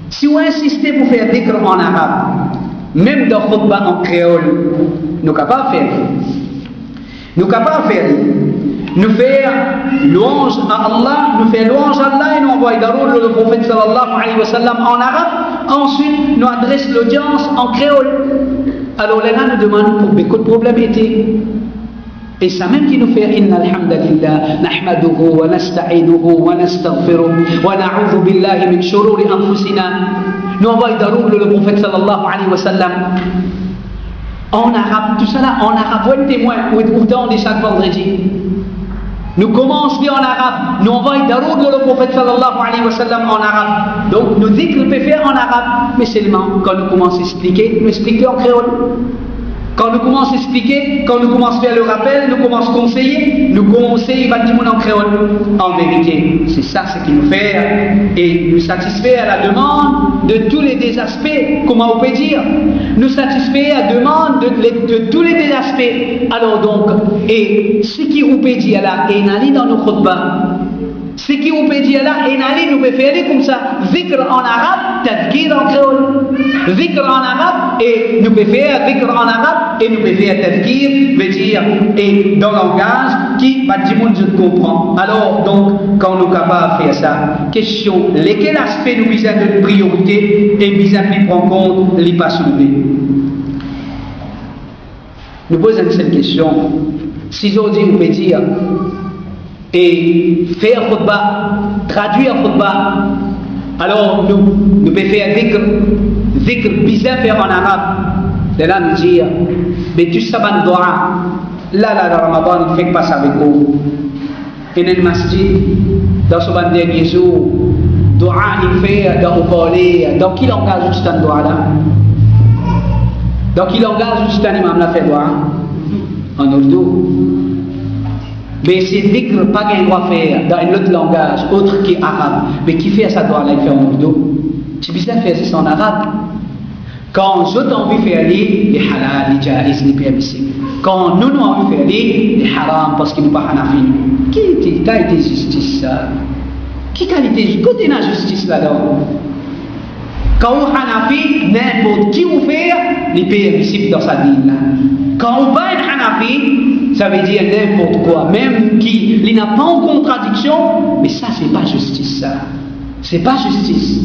si vous insistez pour faire dhikr en arabe, même dans khutbah en créole, nous ne sommes pas faire. Nous ne sommes pas faire. Nous faire louange à Allah, nous faire louange à Allah et nous envoyer d'abord le prophète sallallahu alayhi wa sallam en arabe. Ensuite, nous adressons l'audience en créole. Alors là, nous demandons pour beaucoup de problèmes étaient. Et ça même qui nous fait inna alhamdulillah, nahmaduhu wa nasta'inuhu wa nastaghfiruh wa na'udhu billahi min shururi anfusina. Nous envoyons d'aroul le prophète sallallahu alayhi wa sallam en arabe, tout ça là en arabe. Vous êtes témoin, vous êtes pourtant de chaque vendredi. Nous commençons en arabe, nous envoyons d'aroul le prophète sallallahu alayhi wa sallam en arabe. Donc nous dit qu'on peut faire en arabe, mais seulement quand nous commençons à expliquer, nous expliquons en créole. Quand nous commençons à expliquer, quand nous commençons à faire le rappel, nous commençons à conseiller, nous conseillons bâtiment en créole. En vérité, c'est ça ce qui nous fait et nous satisfait à la demande de tous les désaspects, comment on peut dire. Nous satisfait à la demande de tous les désaspects. Alors donc, et ce qui on peut dire là, et n'allez dans nos khutbahs, ce qui on peut dire là, et n'allez nous peut faire comme ça, zikr en arabe, tadhkir en créole. Zikr en arabe, et nous peut faire zikr en arabe, et nous peut faire tadhkir, veut dire, et dans le langage qui, bah, tout le monde comprend. Alors, donc, quand nous sommes capables de faire ça, question, lesquels aspects nous visent de priorité, et visent à prendre en compte, les pas soulevés. Nous posons une seule question. Si aujourd'hui on peut dire, et faire khutbah, traduire khutbah, alors nous pouvons faire zikr bizarre faire en arabe. De là nous dire, mais tu sais pas doa, là le Ramadan il fait pas ça avec vous. Et dans le masjid, dans ce dernier jour, doa il fait dans le parler, dans quel langage tu t'en doa là? Dans quel langage tu t'en imam la fait doa? En ourdou. Mais c'est dhikr pas qu'un doit faire dans un autre langage, autre qu'arabe. Mais qui fait ça doit aller faire en ourdou? Tu peux faire ça en arabe. Quand je t'ai envie de faire les halal, les jaiz, les permissibles. Quand nous avons envie de faire les haram parce qu'ils ne sont pas hanafi. Qui qualité justice ça? Qui qualité côté la justice là-dedans? Quand on hanafi, n'importe qui vous fait les permissibles dans sa vie là. Quand on va être hanafi, ça veut dire n'importe quoi, même qui n'a pas en contradiction, mais ça c'est pas justice ça. C'est pas justice.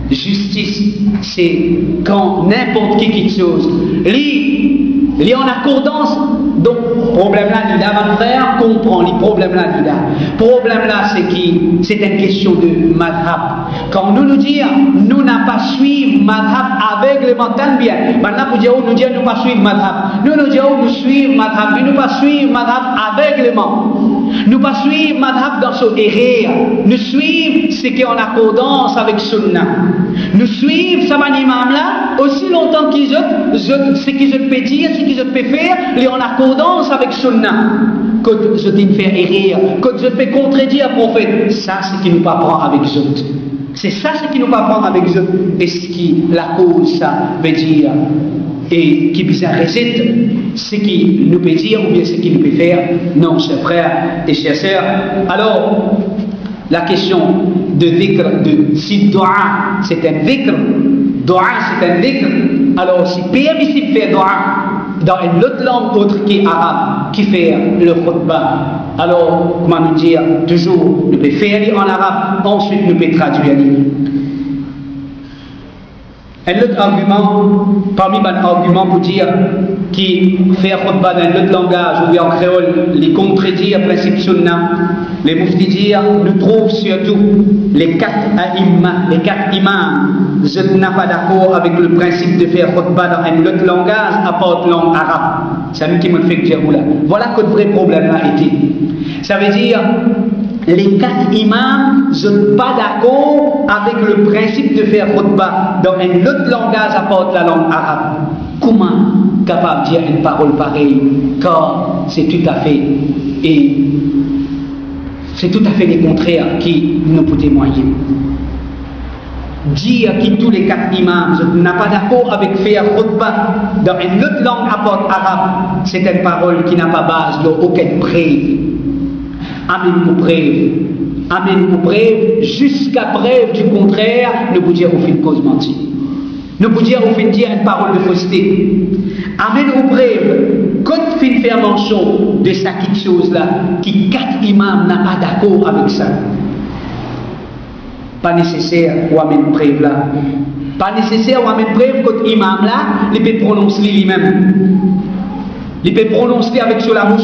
Justice, c'est quand n'importe qui quelque chose lit en accordance. Donc, problème là, il a mon frère, comprend les problèmes là, il a. Problème là, c'est qui? C'est une question de madhab. Quand nous disons, nous n'avons pas suivi madhab aveuglément, tant bien. Maintenant, nous disons, nous pas suivre madhab. Nous disons, nous suivons madhab, mais nous pas suivre madhab aveuglément. Nous pas suivre madhab dans son erreur. Nous suivons ce qui est en accordance avec sunnah. Nous suivons ce imam là aussi longtemps qu'ils ce qu'ils peut dire, ce qu'ils peut faire, les en accordance avec sunnah. Quand je dis faire erreur, quand je peux contredire le prophète, ça c'est ce qui nous pas prendre avec eux. C'est ça ce qui nous pas prendre avec eux. Et ce qui la cause ça veut dire et qui bizarre récite ce qui nous peut dire ou bien ce qui nous peut faire. Non, chers frères et chers sœurs. Alors, la question de dhikr, de si doa c'est un dhikr, doa c'est un dhikr, alors si permissible de faire doa dans une autre langue autre qu'arabe, qui fait le khutbah, alors comment nous dire, toujours nous pouvons faire en arabe, ensuite nous pouvons traduire. Un autre argument, parmi les arguments pour dire qui faire khutbah dans un autre langage ou bien en créole, les contredire le principe sunnah, les muftis disent, nous trouvons surtout les quatre imams, je n'ai pas d'accord avec le principe de faire khutbah dans un autre langage à part la langue arabe. C'est ce qui me fait dire là. Voilà que le vrai problème là était. Ça veut dire, les quatre imams ne sont pas d'accord avec le principe de faire khutbah dans un autre langage à part la langue arabe. Comment capable de dire une parole pareille quand c'est tout à fait le contraire qui nous peut témoigner. Dire que tous les quatre imams ne sont pas d'accord avec faire khutbah dans une autre langue à part arabe, c'est une parole qui n'a pas base d'aucune preuve. Amen pour preuve, jusqu'à preuve du contraire, nous pouvons dire au fin de cause mentir. Nous pouvons dire au fin de dire une parole de fausseté. Amen pour preuve, quand fin faire mention de ça quelque chose là, qui quatre imams n'a pas d'accord avec ça. Pas nécessaire ou amen preuve là. Pas nécessaire ou amen preuve quand imam là, il peut prononcer lui-même. Il peut prononcer avec sur la bouche,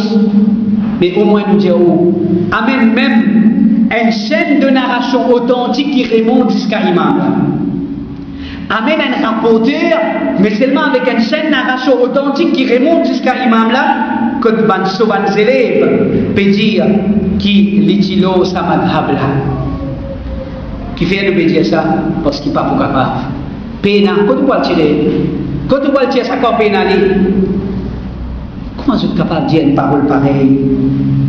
mais au moins nous dire oh. Amen, même une chaîne de narration authentique qui remonte jusqu'à Imam. Amène un rapporteur, mais seulement avec une chaîne de narration authentique qui remonte jusqu'à Imam là, que les élèves peuvent dire qui l'itilo sa madhab là. Qui fait nous dire ça parce qu'il n'est pas capable. Pena, quand tu vas le tirer, quand tu vas le tirer, ça quand pena comment vous êtes capable de dire une parole pareille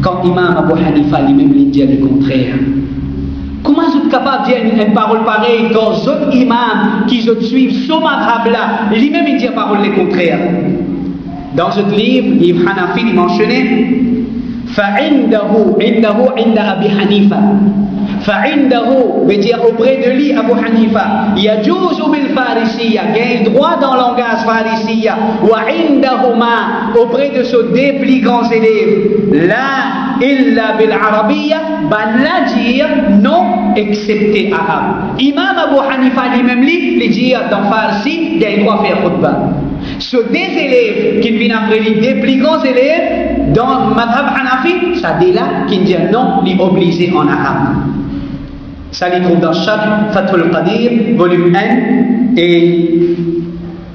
quand Imam Abu Hanifa lui-même lui dit le contraire? Comment vous êtes capable de dire une parole pareille quand les autres imams qui se suivent sur madhab là, lui-même il dit une parole le contraire? Dans ce livre Hanafi, il mentionnait فعنده عند أبي حنيفة فعنده veut dire auprès de lui Abu Hanifa يجوز بالفارسية gagne droit dans le langage farisiya وعندهما auprès de ceux des plus grands élèves لا إلا بالعربية la dire non excepté arabe. Imam Abu Hanifa lui-même lui dit dans farsi gagne droit faire khutbah. Ce des élèves qui viennent après lui, des plus grands élèves, dans le madhab Hanafi, ça dit là qui dit non, les obligé en arabe. Ça les trouve dans Sharh Fathul Qadir, volume 1 et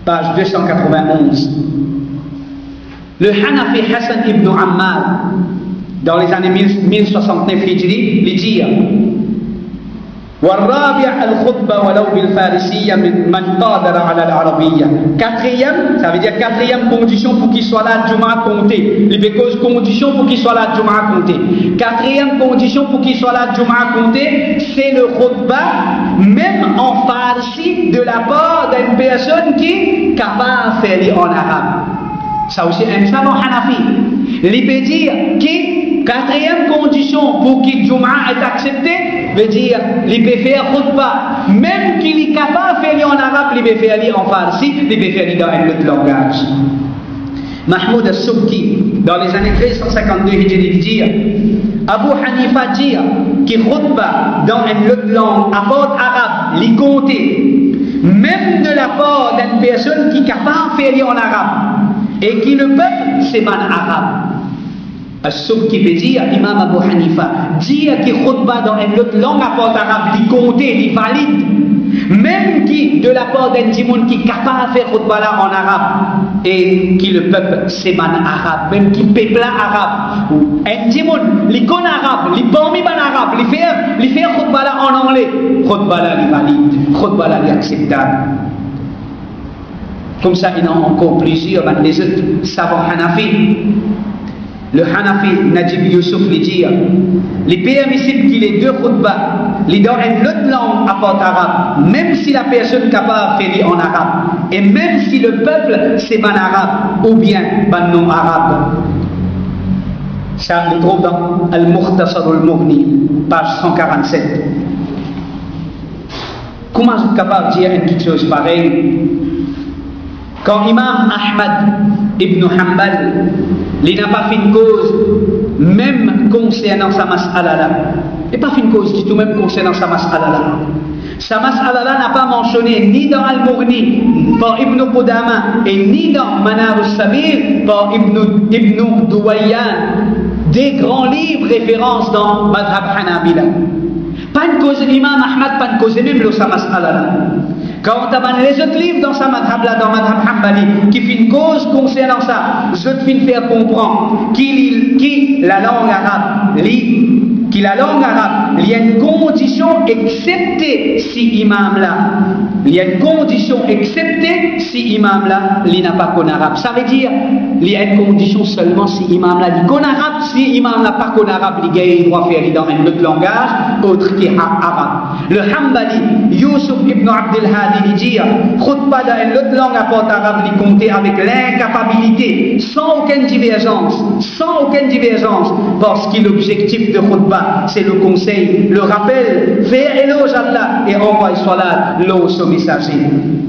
page 291. Le Hanafi Hassan ibn Ammar, dans les années 1069 Hijri, il dit والرابع الخطبة ولو بالفارسية من قادر على العربية. Quatrième, ça veut dire quatrième condition pour qu'il soit là Jumu'ah compté. Les causes conditions pour qu'il soit là Jumu'ah compté. Quatrième condition pour qu'il soit là Jumu'ah compté, c'est le khutbah, même en farsi, de la part d'une personne qui est capable de faire en arabe. Ça aussi, un savant Hanafi. Il peut dire que quatrième condition pour qu'il Jumu'ah est accepté, veut dire il peut faire khutbah, même qu'il est capable de faire en arabe, il peut faire en farsi, il peut faire dans un autre langage. Mahmoud al-Subki, dans les années 1352, il dit Abu Hanifa dit que khutbah dans une autre langue, à part arabe, il compte, même de la part d'une personne qui est capable de faire en arabe, et qui le peuple, c'est man arabe. Al-Subki peut dire, Imam Abu Hanifa, dire que khutbah dans une autre langue à part arabe, il compte, il valide, même qui, de la part d'un djimoun qui est capable de faire khutbah là en arabe, et qui le peuple, c'est man arabe, même qui peuple arabe, un djimoun, il connaît arabe, il parmi man arabe, il fait khutbah là en anglais, khutbah là il valide, khutbah là il est acceptable. Comme ça, il y en a encore plusieurs, les autres savants Hanafi. Le Hanafi Najib Youssouf lui dit il est permissible qu'il ait deux khutbahs, il dans une autre langue à part arabe, même si la personne est capable de faire en arabe, et même si le peuple c'est ban arabe ou bien ban non arabe. Ça le trouve dans Al-Mukhtasar al-Mughni, page 147. Comment êtes-vous capable de dire une petite chose pareille? Quand Imam Ahmad ibn Hanbal, il n'a pas fait une cause, même concernant sa mas'ala là. Il n'a pas fait une cause du tout, même concernant sa mas'ala là. Sa mas'ala là n'a pas mentionné ni dans Al-Mughni par Ibn Qudama et ni dans Manar al-Sabir par Ibn Duwayyan, des grands livres références dans Madhab Hanabila. Pas une cause l'imam Ahmad, pas une cause même le sa mas'ala là. Quand on a les autres livres dans sa madhab là, dans Madhab Hanbali, qui fait une cause concernant ça, je te fais faire comprendre qui la langue arabe, il y a une condition exceptée si imam là, il y a une condition exceptée si imam là, il n'a pas qu'en arabe. Ça veut dire, il y a une condition seulement si imam là, il qu'en arabe, si imam n'a pas qu'en arabe, il doit faire dans un autre langage, autre qui est arabe. Le Hanbali, Youssouf ibn Abdel Hadi, il dit, khutbah dans une autre langue à part arabe, il comptait avec l'incapabilité, sans aucune divergence, parce que l'objectif de khutbah, c'est le conseil, le rappel, faire éloge à Allah et envoyer salat, l'eau au messager.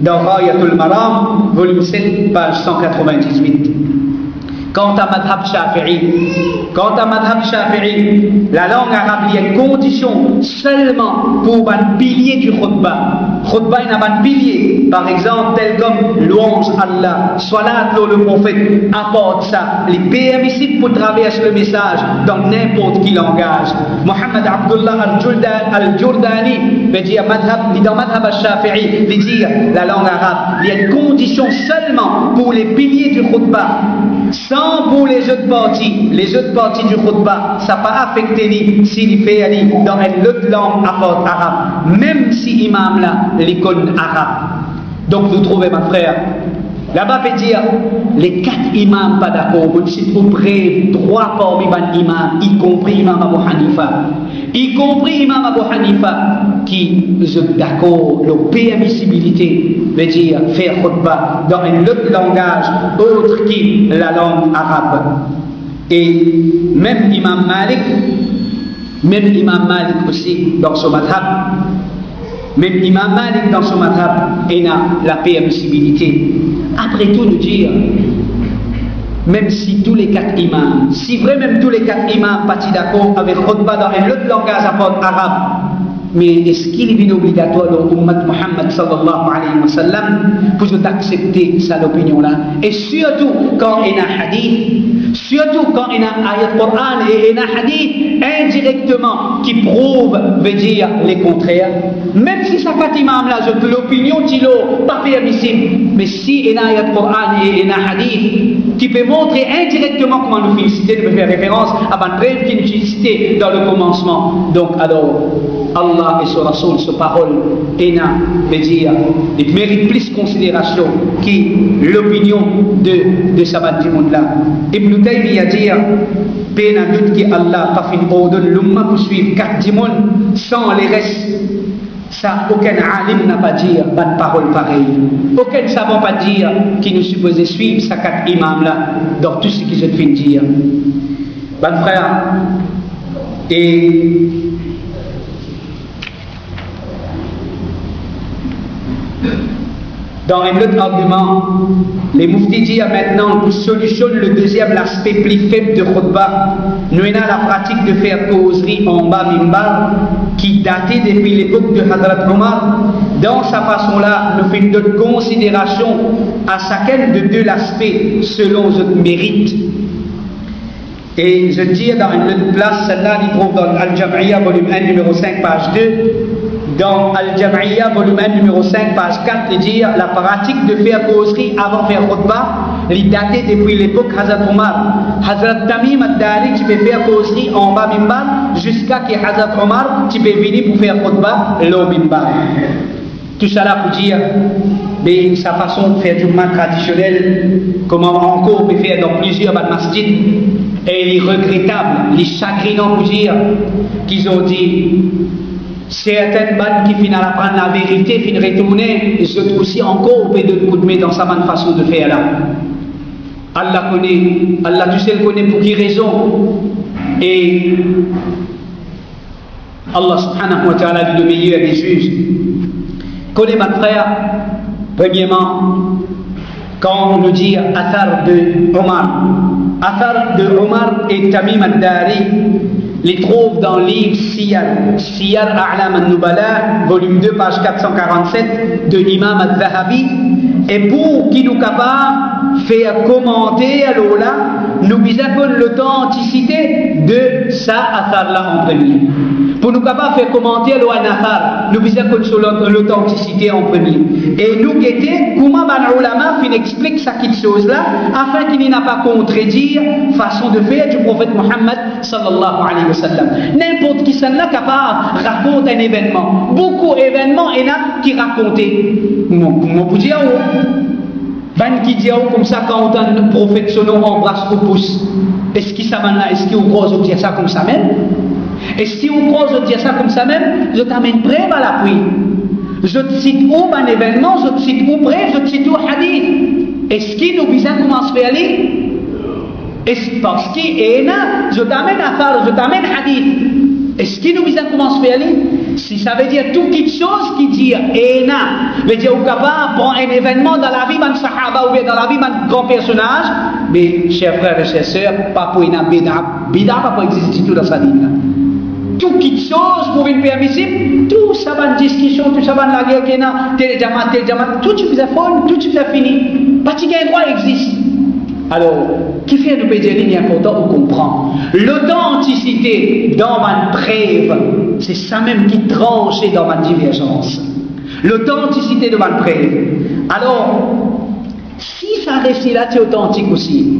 Dans Rayatul Maram, volume 7, page 198. Quant à Madhab Shafi'i, la langue arabe il y a une condition seulement pour un pilier du khutbah. Khutbah il y a un pilier, par exemple tel comme louange Allah, salat le prophète, apporte ça. Il est permissible pour traverser le message dans n'importe quel langage. Mohammed Abdullah al-Jurdani veut dire dans Madhab al-Shafi'i, veut dire la langue arabe. Il y a une condition seulement pour les piliers du khutbah. Sans pour les autres parties du khutbah, ça n'a pas affecté ni s'il fait aller dans une autre langue arabe, même si imam là, l'icône arabe. Donc vous trouvez ma frère, là-bas veut dire les 4 imams pas d'accord, vous citez au près 3 parmi les imams, y compris imam Abu Hanifa, qui est d'accord, la permissibilité veut dire faire khutbah dans un autre langage autre que la langue arabe. Et même Imam Malik aussi dans son madhab, il a la permissibilité. Après tout, nous dire, même si tous les 4 imams, si vraiment tous les 4 imams partent d'accord avec khutbah dans un autre langage arabe, mais est-ce qu'il est bien obligatoire dans l'ummat Muhammad sallallahu alayhi wa sallam pour accepter cette opinion-là? Et surtout quand il y a un hadith, surtout quand il y a un ayat Coran et un hadith indirectement qui prouve, veut dire les contraires, même si ça fait imam là, l'opinion dit pas permissible, mais si il y a un ayat Coran et un hadith qui peut montrer indirectement comment nous féliciter, de faire référence à une preuve qui nous félicité dans le commencement, donc alors Allah et son Rasoul, sa parole, veut dire, il mérite plus considération que l'opinion de Sabbat du monde là. Ibn Taymiyyah dit, peine à doute que Allah pas fait ordonner l'umma pour suivre 4 du monde sans les restes. Ça, aucun alim n'a pas dit une parole pareille. Aucun savant pas dire qu'il nous supposait suivre ces 4 imams là dans tout ce qu'ils ont fait dire. Ben frère, et dans un autre argument, les mouftis disent maintenant pour solutionner le deuxième aspect plus faible de khutbah, nous avons la pratique de faire causerie en bas mimbar qui datait depuis l'époque de Hazrat Omar. Dans sa façon-là, nous faisons de considération à chacun de 2 aspects selon notre mérite. Et je dis dans une autre place, celle-là, il trouve dans Al-Jam'iyya, volume 1, numéro 5, page 2. Dans Al-Jam'iyya, volume 1, numéro 5, page 4, il dit la pratique de faire causerie avant de faire khutbah, il datait depuis l'époque Hazrat Omar. Hazrat Tamim al-Dari, tu peux faire causerie en bas mimbar, jusqu'à que Hazrat Omar, tu peux venir pour faire khutbah, le mimbar. Tout cela pour dire mais sa façon de faire du mal traditionnel, comment encore on peut faire dans plusieurs masjids, et il est regrettable, il est chagrinant pour dire qu'ils ont dit certaines bandes qui finissent à prendre la vérité, finissent à retourner, et d'autres aussi encore on peut de coup de main dans sa bonne façon de faire là. Allah connaît, Allah tu sais le connaît pour qui raison, et Allah subhanahu wa ta'ala est le meilleur des juges. Connais ma frère, premièrement, quand on nous dit Athar de Omar et Tamim al-Dari, les trouve dans le livre Siyar A'lam al-Nubala, volume 2, page 447 de l'imam al-Zahabi, et pour qu'il nous capable de faire commenter alors là, nous avons l'authenticité de ça Athar-là en premier. Pour nous capables de faire commenter le Athar, nous avons l'authenticité en premier. Et nous guetter comment les ulama explique ça quelque chose là, afin qu'il n'y ait pas contredire façon de faire du prophète Mohammed sallallahu alayhi wa sallam. N'importe qui s'en là capable raconte un événement. Beaucoup d'événements il y a qui racontaient. Mon vous dire ben qui dit comme ça quand on entend le prophète son nom embrasse au pouce. Est-ce qu'il s'amène là? Est-ce qu'il ose dire ça comme ça même? Et si on ose dire ça comme ça même, je t'amène preuve à l'appui. Je te cite où un événement, je te cite où preuve, je te cite où hadith. Est-ce qu'il nous besoin comment se fait aller? Est-ce parce qu'il est là, je t'amène à faire, je t'amène hadith. Est-ce qu'il nous besoin comment se fait aller? Si ça veut dire toute chose qui dit dire, veut dire, ou capable, prendre un événement dans la vie d'un sahaba ou bien dans la vie d'un grand personnage, mais, chers frères et chers sœurs, pas pour une bida, pas pour exister tout dans sa vie. Tout quelque chose pour une permissible, tout ça va une discussion, tout ça va la guerre qui est là, tel diamant, tout ce qui est folle, tout ce qui est fini. Pas qu'il y a un droit existe. Alors, qui fait nous dire il est important de comprendre. L'authenticité dans ma preuve, c'est ça même qui tranche dans ma divergence. L'authenticité de ma preuve. Alors, si ça récit là, c'est authentique aussi.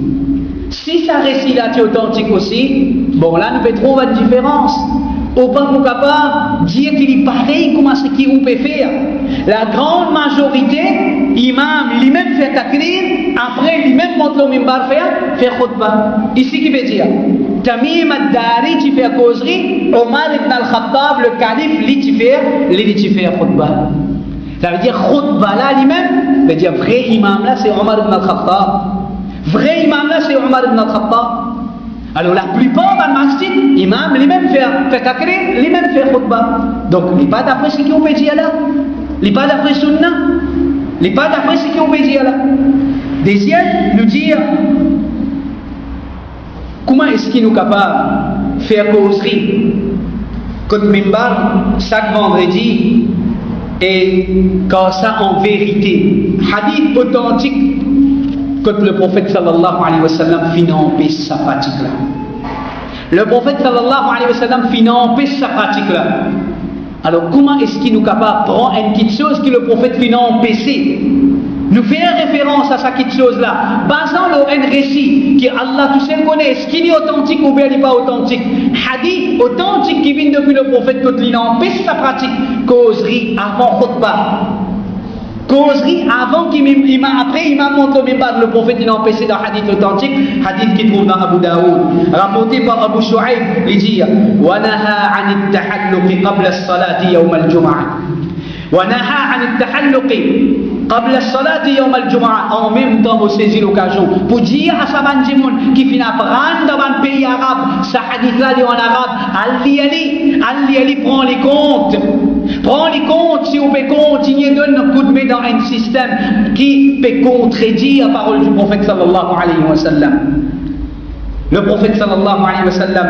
Si ça récit là, c'est authentique aussi, bon là, nous pouvons trouver une différence. Au pas pour capable dire qu'il est pareil comme ce qu'on peut faire. La grande majorité, imam, il même fait takrir, après il même monte le mimbar faire khutbah. Ici qui veut dire, Tamim al-Dari qui fait causerie, Omar ibn al-Khattab, le calife, lui qui fait khutbah. Ça veut dire khutbah là lui-même, veut dire vrai imam là c'est Omar ibn al-Khattab. Vrai imam là c'est Omar ibn al-Khattab. Alors la plupart dans le masjid, imam lui-même fait takrir, lui-même fait khutbah. Donc il n'est pas d'après ce qu'on peut dire là. Il n'est pas d'après sunna. Il n'est pas d'après ce qu'on peut dire là. Deuxième, nous dire comment est-ce qu'il nous capable de faire causerie contre Mimbar chaque vendredi et quand ça en vérité. Hadith authentique que le prophète sallallahu alayhi wa sallam finit sa pratique là. Le prophète sallallahu alayhi wa sallam finit sa pratique là. Alors comment est-ce qu'il nous capable de prendre une petite chose que le prophète finit nous faire référence à cette petite chose là, basant un récit que Allah tout seul connaît, est-ce qu'il est authentique ou bien il n'est pas authentique. Hadith authentique qui vient depuis le prophète que il empêche sa pratique, causerie avant khutbah. Causerie avant après imam monte au mimbar, le prophète il a empêché dans hadith authentique, hadith qui trouve dans Abu Daoud, rapporté par Abu Shu'aib, il dit wa naha 'an at-tahalluq qabla as-salati yawm al-jum'ah. Wa naha 'an at-tahalluq qabla as-salati yawm al-jum'ah. En même temps, on saisit l'occasion pour dire à sa bandimoun qui finit prendre dans un pays arabe, ce hadith là en arabe, Ali prend les comptes. Prends les comptes si on peut continuer de donner un coup de main dans un système qui peut contredire la parole du prophète sallallahu alayhi wa sallam. Le prophète sallallahu alayhi wa sallam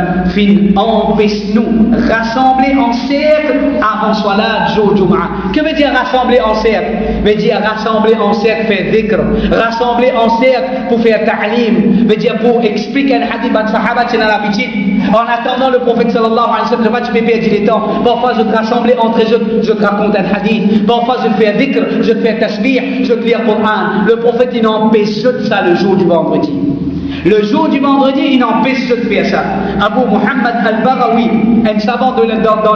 empêche-nous rassembler en cercle avant Salat jour Jum'ah. Que veut dire rassembler en cercle? Veut dire rassembler en cercle faire dhikr, rassembler en cercle pour faire ta'lim, veut dire pour expliquer un hadith à sahaba c'est dans l'habitude. En attendant le prophète sallallahu alayhi wa sallam, tu peux perdre du temps. Parfois je te rassemble entre eux, je te raconte un hadith. Parfois je te fais dhikr, je te fais tasbih, je te lis le Coran. Le prophète il empêche ça le jour du vendredi. Le jour du vendredi, il empêche de faire ça. Abu Muhammad al-Barawi, un savant dans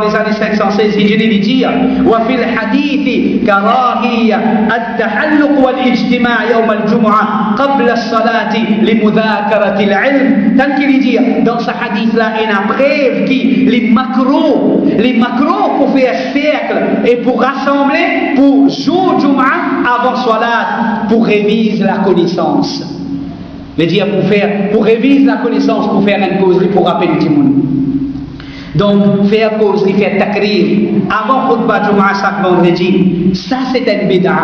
les années 516, il dit وفي الحديث كراهية التحلق والاجتماع يوم الجمعة قبل الصلاة لمذاكرة العلم. Tant qu'il dit dans ce hadith-là, il y a une preuve qui les macros pour faire cercle et pour rassembler pour jour Jum'ah avant Salat pour réviser la connaissance. Veut dire pour réviser la connaissance, pour faire une causerie, pour rappeler le monde. Donc, faire causerie, faire takrir, avant khutbah Jum'ah chaque vendredi, ça c'est une bid'a.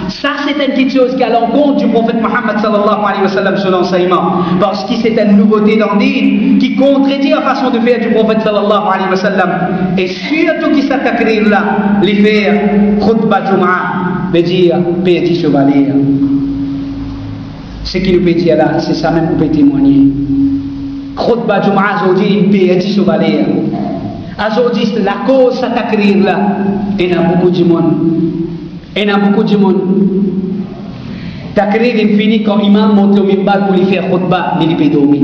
Ça c'est une petite chose qui est à l'encontre du prophète Muhammad sallallahu alayhi wa sallam sur l'enseignement. Parce que c'est une nouveauté dans le din qui contredit la façon de faire du prophète sallallahu alayhi wa sallam. Et surtout qui s'est takrir là, les faire khutbah Jum'ah, veut dire petit chevalier. Ce qu'il peut dire là, c'est ça même qu'on peut témoigner. Khutbah Jum'ah aujourd'hui, il peut dire chevalier. Aujourd'hui, la cause ça takrir là, il y a beaucoup de monde. Takrir il finit quand l'imam monte au mimbar pour lui faire khutbah, il peut dormir.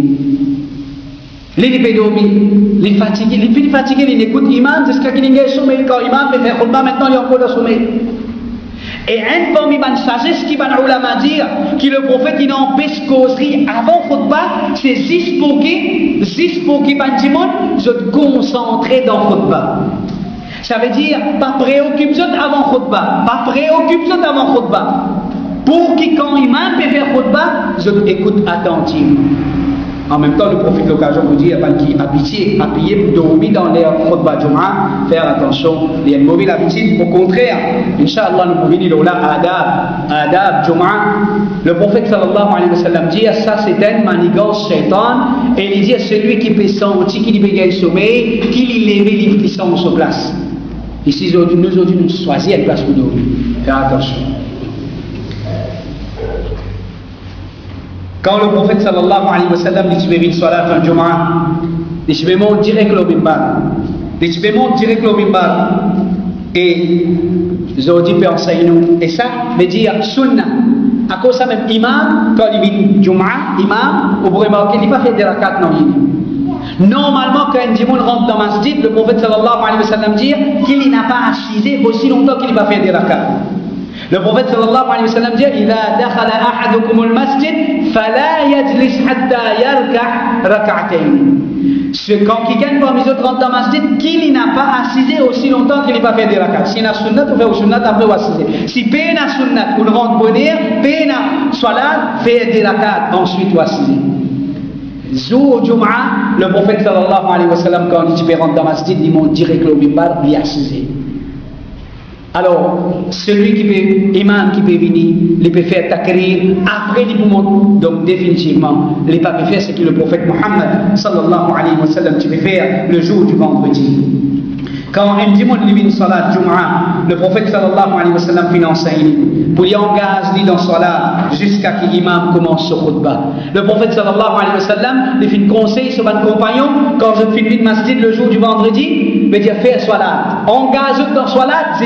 Il est fatigué, il écoute l'imam jusqu'à qu'il ait sommeil. Quand l'imam peut faire khutbah, maintenant il est encore dans le sommeil. Et un parmi les sagesse qui va nous dire que le prophète il empêche causerie avant khutbah, c'est juste pour qui bandimon se concentrer dans khutbah. Ça veut dire pas préoccupe avant khutbah, Pour que quand l'imam peut faire khutbah, je écoute attentivement. En même temps, le profite de l'occasion pour dire qui habitué à payer pour dormir dans les khutbah Jum'a, faire attention, il y a une mauvaise habitude. Au contraire, Inch'Allah, nous pouvons dire là, adab Jum'a. Le prophète sallallahu alayhi wa sallam dit ça c'est une manigance shaitan, et il dit à celui qui peut sentir qu'il peut gagner le sommeil, qu'il lève les frissons sur place. Ici, nous choisissons une place pour dormir. Faire attention. Quand le prophète sallallahu alayhi wa sallam dit tu veux une salat en Jum'a, tu veux monter direct au mimbar. Tu veux monter direct au mimbar. Et ils ont dit nous. Et ça veut dire sunnah. À cause de ça même, imam, quand il vient Jum'a, imam, vous pouvez remarquer qu'il n'a pas fait des rakats non. Normalement, quand un djimoun rentre dans le masjid, le prophète sallallahu alayhi wa sallam dit qu'il n'a pas assisé aussi longtemps qu'il n'a pas fait des rakats. Le prophète sallallahu alayhi wa sallam dit إذا دخل أحدكم المسجد فلا يجلس حتى يركع ركعتين. Quand quelqu'un parmi les autres rentre dans le masjid, qu'il n'a pas assisé aussi longtemps qu'il n'a pas fait des rakats. Si il a sunnat, on fait au sunnat après ou assisé. Si peine a sunnat, on rentre bonheur, peine a salat, fait des rakats, ensuite ou assisé. Zou Jum'a, le prophète sallallahu alayhi wa sallam, quand il rentre dans le masjid, il monte direct au mimbar, il est assisé. Alors, celui qui peut, imam qui peut venir, il peut faire takrir, après il peut monter. Donc, définitivement, il ne peut pas faire ce que le prophète Muhammad sallallahu alayhi wa sallam peut faire le jour du vendredi. Quand un dimanche il vient salat Jum'a, le prophète sallallahu alayhi wa sallam finance pour y engager dans salat jusqu'à ce que l'imam commence son khutbah. Le prophète sallallahu alayhi wa sallam il fait un conseil sur un compagnon quand je finis le masjid le jour du vendredi, il veut dire faire salat. Engage dans salat,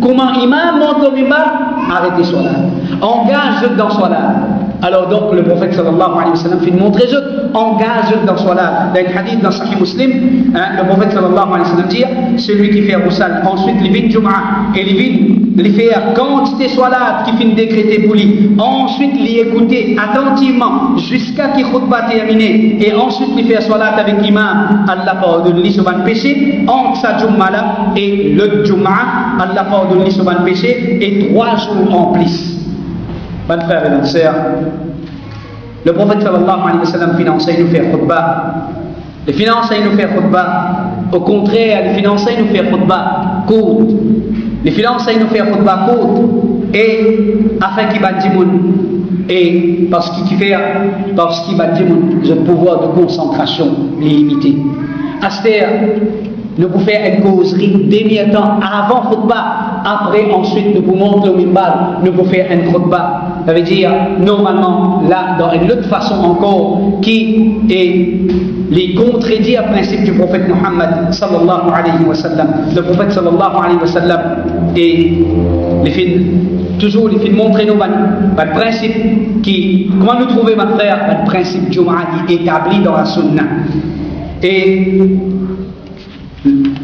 comment imam monte au mimbar, arrêtez salat. Engage dans salat. Alors donc le prophète sallallahu alayhi wa sallam fait montrer engage dans salat. Dans un hadith dans Sahih Muslim, le prophète sallallahu alayhi wa sallam dit celui qui fait roussal, ensuite il vient Jum'a et il fait quantité salat qui finit décréter pour lui, ensuite il écouter attentivement jusqu'à ce qu'il khutbah terminé et ensuite il fait salat avec l'imam, Allah pardonne lui sur un péché entre sa Jum'a là et le Jum'a, Allah pardonne lui sur un péché et 3 jours en plus. Mes frères et mes sœurs, le prophète sallallahu alayhi wa sallam finançait nous faire khutbah. Les finançait nous faire khutbah. Au contraire, les finançait nous faire khutbah courte. Les finançait nous faire khutbah courte. Et afin qu'il bâtit et parce qu'il bâtit le pouvoir de concentration limité. Aster, nous pouvons faire une causerie demi temps avant khutbah, après ensuite nous pouvons monter au mimbar, nous pouvons faire une khutbah. Ça veut dire normalement là dans une autre façon encore qui est les contredit au principe du prophète Muhammad sallallahu alayhi wa sallam. Le prophète sallallahu alayhi wa sallam et les films toujours les films montrer nous un principe qui comment nous trouver ma frère un principe Jum'a établi dans la sunna. Et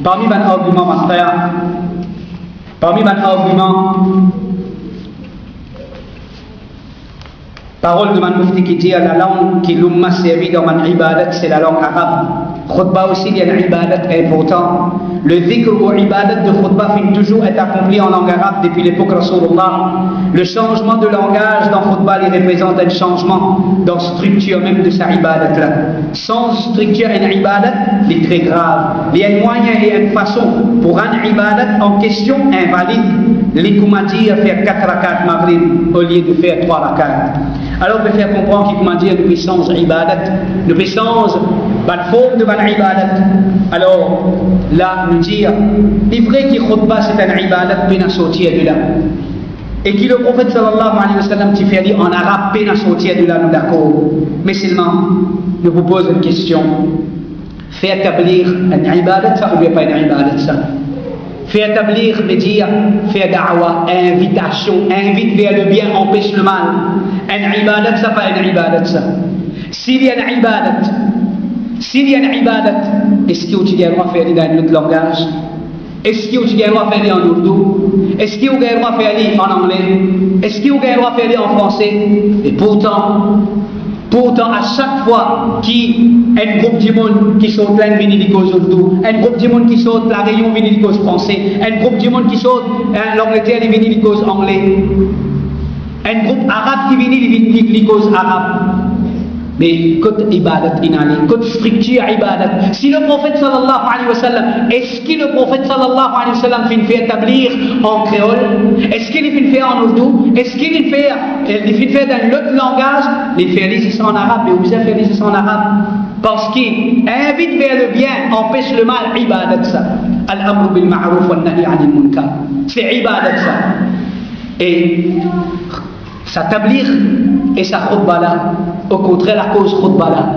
parmi mes arguments, ma frère, parmi mes arguments, parole de mon mufti qui dit la langue qui l'umma servi dans mon ibadat, c'est la langue arabe. Khutbah aussi, il y a un ibadat important. Le dhikr ou ibadat de khutbah finit toujours être accompli en langue arabe depuis l'époque Rasulullah. Le changement de langage dans khutbah, il représente un changement dans la structure même de sa ibadat là. Sans structure et ibadat, il est très grave. Il y a un moyen et une façon pour un ibadat en question invalide. Les Koumadis à faire 4 rakats maghrib au lieu de faire 3 rakats. Alors on peut faire comprendre qu'il comment dire de puissance ibadat, de puissance, la forme de la ibadat. Alors là, nous dire, il est vrai qu'il khutbah c'est un ibadat bien sortir de là. Et que le prophète sallallahu alayhi wa sallam t'y fait dire en arabe bien sortir de là, nous d'accord. Mais seulement, nous vous pose une question. Faire établir un ibadat ça ou bien pas un ibadat ça? Faire établir, veut dire faire da'wa, invitation, invite vers le bien, empêche le mal. Un ibadat, ça pas un ibadat, ça. S'il y a un ibadat, est-ce qu'il y a le droit de faire dans un autre langage? Est-ce qu'il y a le droit de faire en ourdou? Est-ce qu'il y a le droit de faire en anglais? Est-ce qu'il y a le droit de faire en français? Et pourtant, à chaque fois qu'un groupe de monde qui saute là, vient de cause ourdou, un groupe de monde qui saute la Réunion vient de cause français, un groupe de monde qui saute l'Angleterre vient de cause anglais, un groupe arabe qui vient de cause arabe. Mais côté ibadat inali, côté structure ibadat. Si le prophète sallallahu alayhi wa sallam, est-ce que le prophète sallallahu alayhi wa sallam fait établir en créole? Est-ce qu'il fait en ourdou? Est-ce qu'il fait dans l'autre langage? Il fait ça en arabe, mais vous avez fait ça en arabe. Parce qu'il invite vers le bien, empêche le mal, ibadat ça. Al-amru bil ma'ruf wa nahi anil munkar. C'est ibadat ça. Et s'établir et sa khutbah là, au contraire la cause khutbah là,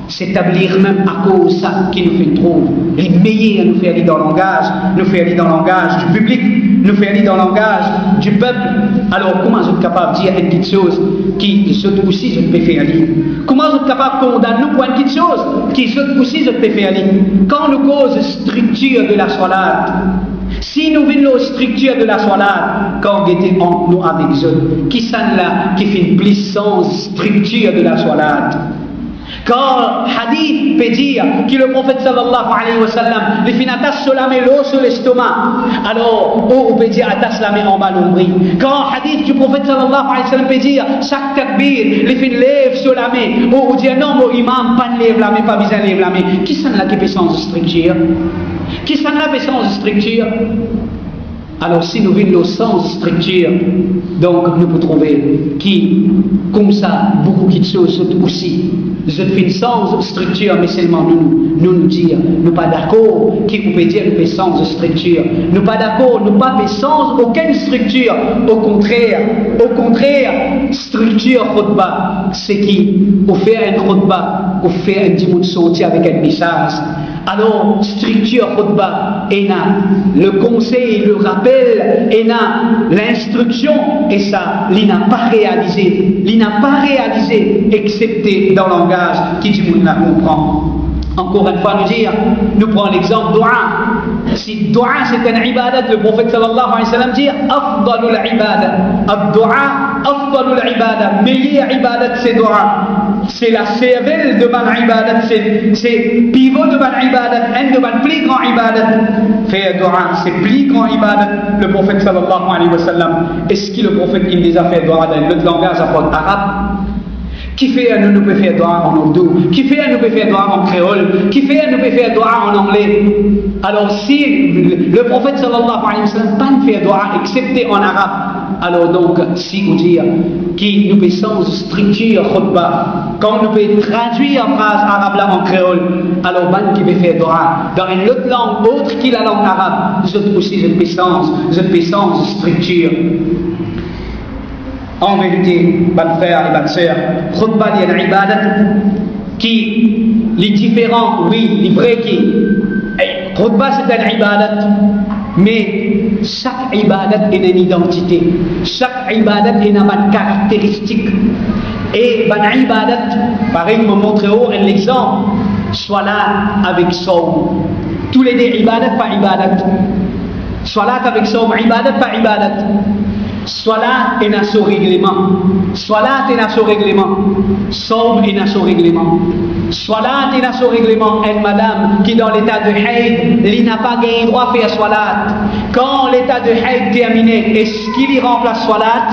s'établir même à cause ça qui nous fait trop les meilleurs nous faire aller dans le langage, nous faire aller dans le langage du public, nous faire aller dans le langage du peuple. Alors comment vous êtes capable de dire une petite chose qui saute aussi je peux faire aller? Comment vous êtes capable de condamner nous pour une petite chose qui saute aussi je peux faire aller? Quand nous cause structure de la salat, si nous venons aux structures de la salat, quand on était en nous avec eux, qui sont là, qui fait une puissance structure de la salat? Quand hadith peut dire que le prophète sallallahu alayhi wa sallam, les fin attache sur la main l'eau sur l'estomac, alors on peut dire attache la main en bas l'ombri. Quand hadith du prophète sallallahu alayhi wa sallam peut dire chaque takbir, les fin lève sur la main, on dit non, mon imam, pas lève la main, pas besoin de lève la main. Qui sont là qui peut sans structure? Qui sont là qui sans structure? Alors si nous venons sans structure, donc nous pouvons trouver qui, comme ça, beaucoup de choses sont aussi. Je fais sans structure, mais seulement nous dire, nous pas d'accord, qui peut dire nous sans structure, nous pas d'accord, nous pas sans aucune structure, au contraire, structure khutbah, c'est qui, on fait un khutbah, on fait un dimanche sorti avec un message. Alors, structure khutbah, et le conseil, le rappel, et l'instruction, et ça, il n'a pas réalisé, excepté dans le langage qui du monde la comprend. Encore une fois, nous prenons l'exemple dua. Si dua c'est un ibadat, le prophète sallallahu alayhi wa sallam dit afdalul ibadat. Ad-dua afdalul ibadat. Meilleur ibadat c'est dua. C'est la cervelle de man ibadat, c'est pivot de man ibadat, un de man plus grand ibadat. Faire dua, c'est plus grand ibadat. Le prophète sallallahu alayhi wa sallam, est-ce que le prophète il les a fait dua dans notre langage arabe? Qui fait un nous peut faire dua en ourdou, qui fait un nous peut faire dua en créole, qui fait un nous peut faire dua en anglais. Alors si le prophète sallallahu alayhi wa sallam pas fait dua excepté en arabe, alors donc si vous dire qui nous peut sans structure khutbah, quand nous peut traduire en phrase arabe là en créole, alors ban qui peut faire dua dans une autre langue autre que la langue arabe, je aussi je peux sans structure. En vérité, bonnes frères et bonnes sœurs, khutbah est une ibadat qui, les différents, oui, les vrais qui, khutbah c'est une ibadat, mais chaque ibadat est une identité, chaque ibadat est une caractéristique. Et une ibadat, pareil, je me montre un exemple, soit là avec Saum. Tous les deux ibadat, pas ibadat. Soit là avec Saum, ibadat, pas ibadat. Salat est son règlement. Salat est son règlement. Saum est son règlement. Salat est son règlement. Une madame qui dans l'état de haïd, il n'a pas gagné droit à faire salat. Quand l'état de haïd terminé, est-ce qu'il y remplace salat?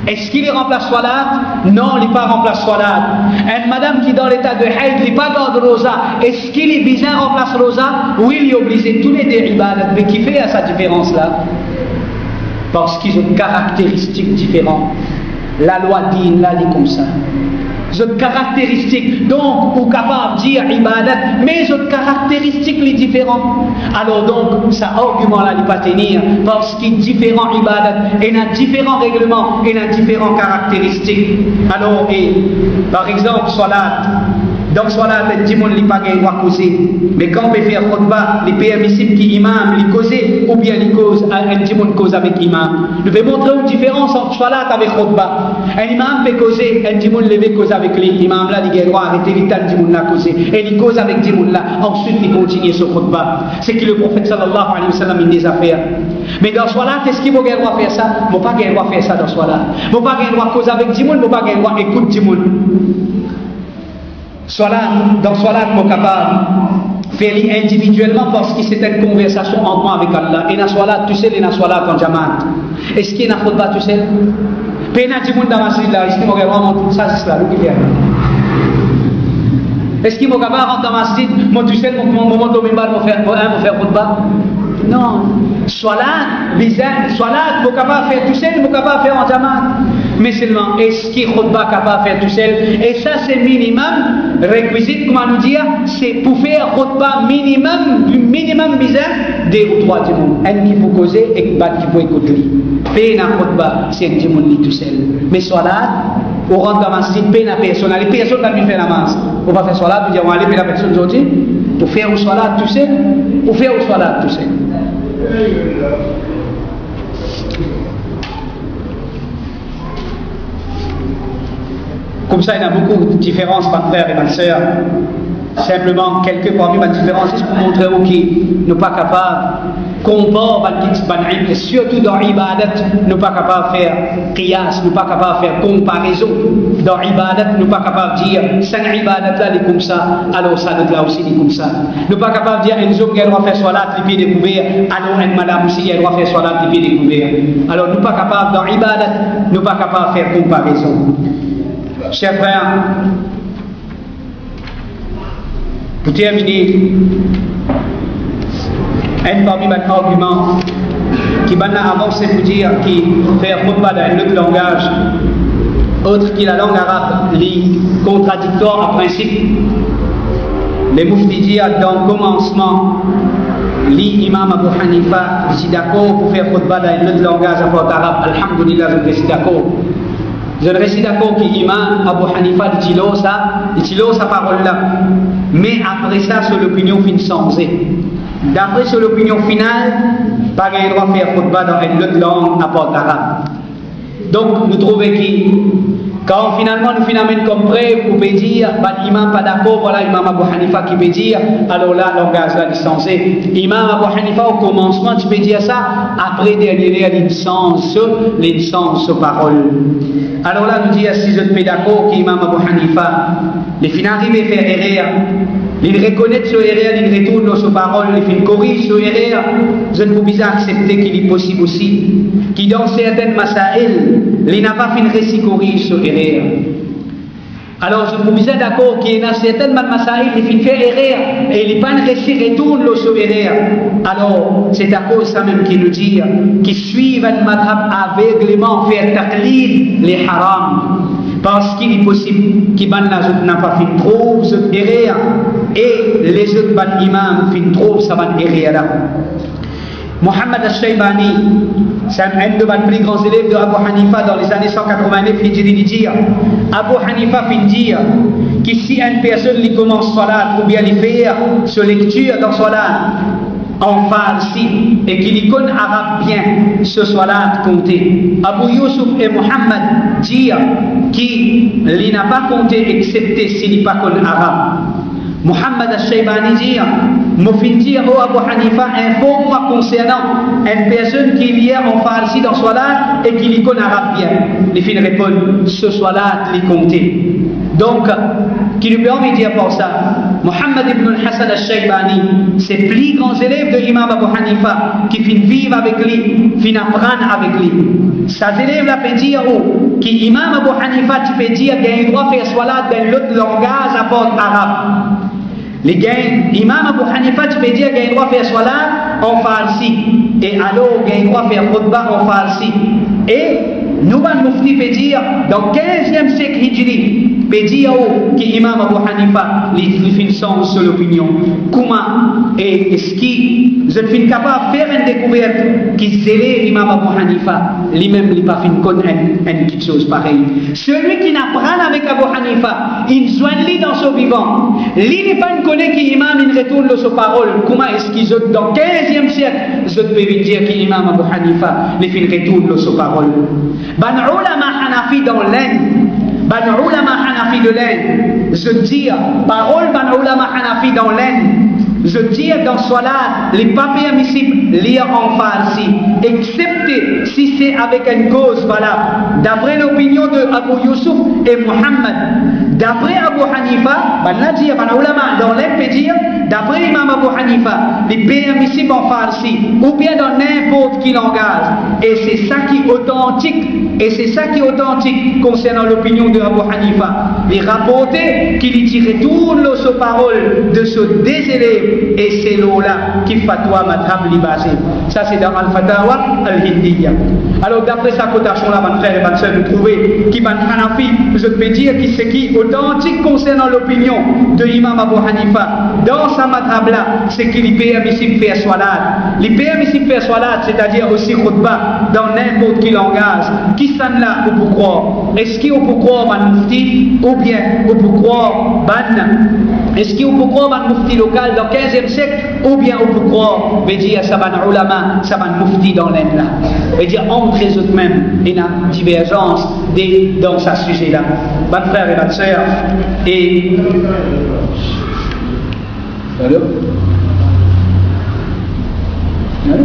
Est-ce qu'il y remplace salat? Non, il n'est pas remplace salat. Une madame qui dans l'état de haïd, il n'est pas garde rosa. Est-ce qu'il est bien remplace rosa? Oui, il est obligé. Tous les deux ibadat. Mais qui fait à sa différence là? Parce qu'ils ont des caractéristiques différentes. La loi dit, là, dit comme ça. Ils ont des caractéristiques. Donc, on est capable de dire ibadat, mais ils ont des caractéristiques les différentes. Alors donc, ça argument-là ne peut pas tenir, parce qu'il y a différents ibadat, et il y a différents règlements, et il y a différentes caractéristiques. Alors, par exemple, salat. Donc, salat, les gens ne pas gagné droit causer. Mais quand on peut faire khutbah, les permissibles qui imam, les causer, ou bien les causes, un gens cause avec imam. Je vais montrer une différence entre salat avec khutbah. Un imam peut causer, un gens lever cause avec lui. L'imam là, il a droit arrêter l'état de gens là causer. Et il cause avec gens là. Ensuite, il continue sur khutbah. C'est que le prophète sallallahu alayhi wa sallam, il des affaires. Mais dans salat, est-ce qu'il va gagner droit faire ça? Il ne va pas gagner droit faire ça dans salat. Il ne va pas gagner droit cause avec gens, il ne va pas gagner droit écouter gens. Dans Salat, je suis capable de faire individuellement parce que c'est une conversation entre moi avec Allah. Et dans Salat, tu sais, et dans Salat en Jamaat. Est-ce qu'il y a une khutbah, tu sais? Puis il y a des gens dans la masjid là, est-ce qu'il y a vraiment tout ça, c'est là, qui vient. Est-ce qu'il faut capable rentrer dans la masjid, moi tu sais, mon moment de mimbar, pour faire khutbah? Non. Salat, vous capable faire tout seul, vous capable faire en jamaat. Mais seulement, est-ce qu'il khutbah capable faire tout seul? Et ça, c'est minimum, réquisite, comment nous dire, c'est pour faire khutbah minimum bizarre, 2 ou 3 du monde. Un qui peut causer et qui peut écouter. Faire un khutbah, c'est un du monde tout seul. Mais salat, on rentre dans la masjid, paye la personne. Les personnes qui viennent faire la masse. On va faire salat, on va dire, on va aller payer la personne aujourd'hui. Pour faire au salat tout seul. Pour faire au salat tout seul. Comme ça, il y a beaucoup de différences, ma frère et ma soeur. Simplement, quelques parmi ma différence, c'est pour montrer aux qui ne sont pas capables, combat, surtout dans l'ibadat, ne sont pas capables de faire qiyas, ne sont pas capables de faire comparaison. Dans l'ibadat, ne sont pas capables de dire, ça l'ibadat là, il est comme ça, alors ça là aussi, il est comme ça. Ne sont pas capables de dire, un homme qui doit faire salat, les pieds découverts, alors une madame aussi, elle doit faire salat, les pieds découverts. Alors, ne sont pas capables, dans l'ibadat, ne sont pas capables de faire comparaison. Chers frères, pour terminer, un parmi mes arguments qui m'a avancé pour dire qu'il fait khutbah dans un autre langage, autre que la langue arabe, les contradictoires en principe. Les mouftis disent dans le commencement, l'imam Abu Hanifa, je suis d'accord pour faire khutbah dans un autre langage à part arabe, alhamdulillah, je suis d'accord. Je suis d'accord que l'imam Abu Hanifa dit sa parole là. Mais après ça, sur l'opinion fin changée. D'après sur l'opinion finale, pas qu'il doit faire khutbah dans une autre langue à part arabe. Donc, nous trouvons que quand finalement nous comprenons, vous pouvez dire, l'imam pas d'accord, voilà l'imam Abu Hanifa qui peut dire, alors là, le langage là, il changé. L'imam Abu Hanifa, au commencement, tu peux dire ça, après derrière, il change parole. Alors là, nous disons, si je suis d'accord, qu'imam Abu Hanifa, les fins arrivés à faire erreur, il reconnaît ce erreur, il retourne sur parole, il corrige ce erreur, je ne peux pas accepter qu'il est possible aussi, qui dans certaines masaïl, il n'a pas fait récit corrige ce erreur. Alors je ne peux pas d'accord qu'il y a certaines masaïl, il fait erreur, et il n'est pas un récit retourne sur erreur. Alors c'est à cause de ça même qu'il nous dit, qui suivent un madhab aveuglément, faire taqlid, les haram. Parce qu'il est possible qu'il n'a pas fait trop cette erreur et les autres imams fait trop ça va erreur là. Mohammed al-Shaybani, c'est un de mes plus grands élèves de Abu Hanifa dans les années 189, il dit Abu Hanifa fait dire que si une personne lui commence salat ou bien lui fait sa lecture dans salat en farsi et qu'il connaît arabe bien, ce salat compté. Abu Yusuf et Mohammed disent qu'il n'a pas compté excepté s'il n'a pas connaît arabe. Mohammed al-Shaybani dit, Mofin dit, oh Abu Hanifa, informe-moi concernant une personne qui vient en farsi dans salat et qui connaît arabe bien. Les filles répondent, ce salat les compté. Donc, qui lui permet de dire pour ça, Mohammed ibn al-Hassan al-Shaybani, c'est plus grands élèves de l'imam Abu Hanifa qui finissent vivre avec lui, finissent apprendre avec lui. Ces élèves-là peuvent dire, oh, que l'imam Abu Hanifa, tu peux dire qu'il doit faire salat dans l'autre langage à part arabe. Les gains, l'imam Abu Hanifa, tu peux dire qu'il doit faire salat en farsi. Et alors, il doit faire khutbah en farsi. Et nous, le mufti peut dire, dans le 15e siècle hijri, peut dire que l'imam Abu Hanifa, il fait sens sur l'opinion. Comment est-ce qu'il est capable de faire une découverte qui s'élève l'imam Abu Hanifa, lui-même, il n'a pas fait une petite chose pareille. Celui qui n'apprend avec Abu Hanifa, il joint dans son vivant. Lui n'est pas connaît que l'imam il retourne sur parole. Comment est-ce qu'ils ont dans le 15e siècle, je peux dire que l'imam Abu Hanifa, il retourne sur parole. Ban ulama Hanafi dans l'Inde, ban ulama Hanafi de l'Inde, je dis, parole ban ulama Hanafi dans l'Inde, je dis dans Salat, les pas permissibles lire en farsi, excepté si c'est avec une cause valable. D'après l'opinion de Abu Yusuf et Mohammed, d'après Abu Hanifa, dans l'imp dire, d'après l'imam Abu Hanifa, les permissibles en farsi, ou bien dans n'importe quel langage. Et c'est ça qui est authentique, concernant l'opinion de Abu Hanifa. Les rapporter qu'il tire toutes les paroles de ce des élèves, et c'est là qui fatwa madhab li basé. Ça c'est dans Al-Fatawa Al-Hindiyya. Alors d'après sa cotation là, mon frère et ma soeur, vous trouvez qui van Hanafi, je peux dire qui c'est qui authentique concernant l'opinion de l'imam Abu Hanifa. Dans sa madhab là, c'est qu'il est permissible faire salat. Il est permissible faire salat, c'est-à-dire aussi khutbah dans n'importe quel langage. Qui s'en là ou pour croire? Est-ce qu'il peut croire ban mufti ou bien ou peut croire ban? Est-ce qu'il peut croire ban mufti local dans 15e siècle ou bien ou peut croire veut dire ça ban ulama, ça ban mufti dans l'Inde là? Veut dire entre les autres même, il y a une divergence dans ce sujet-là. Mon frère et ma soeur, et allô? Allô?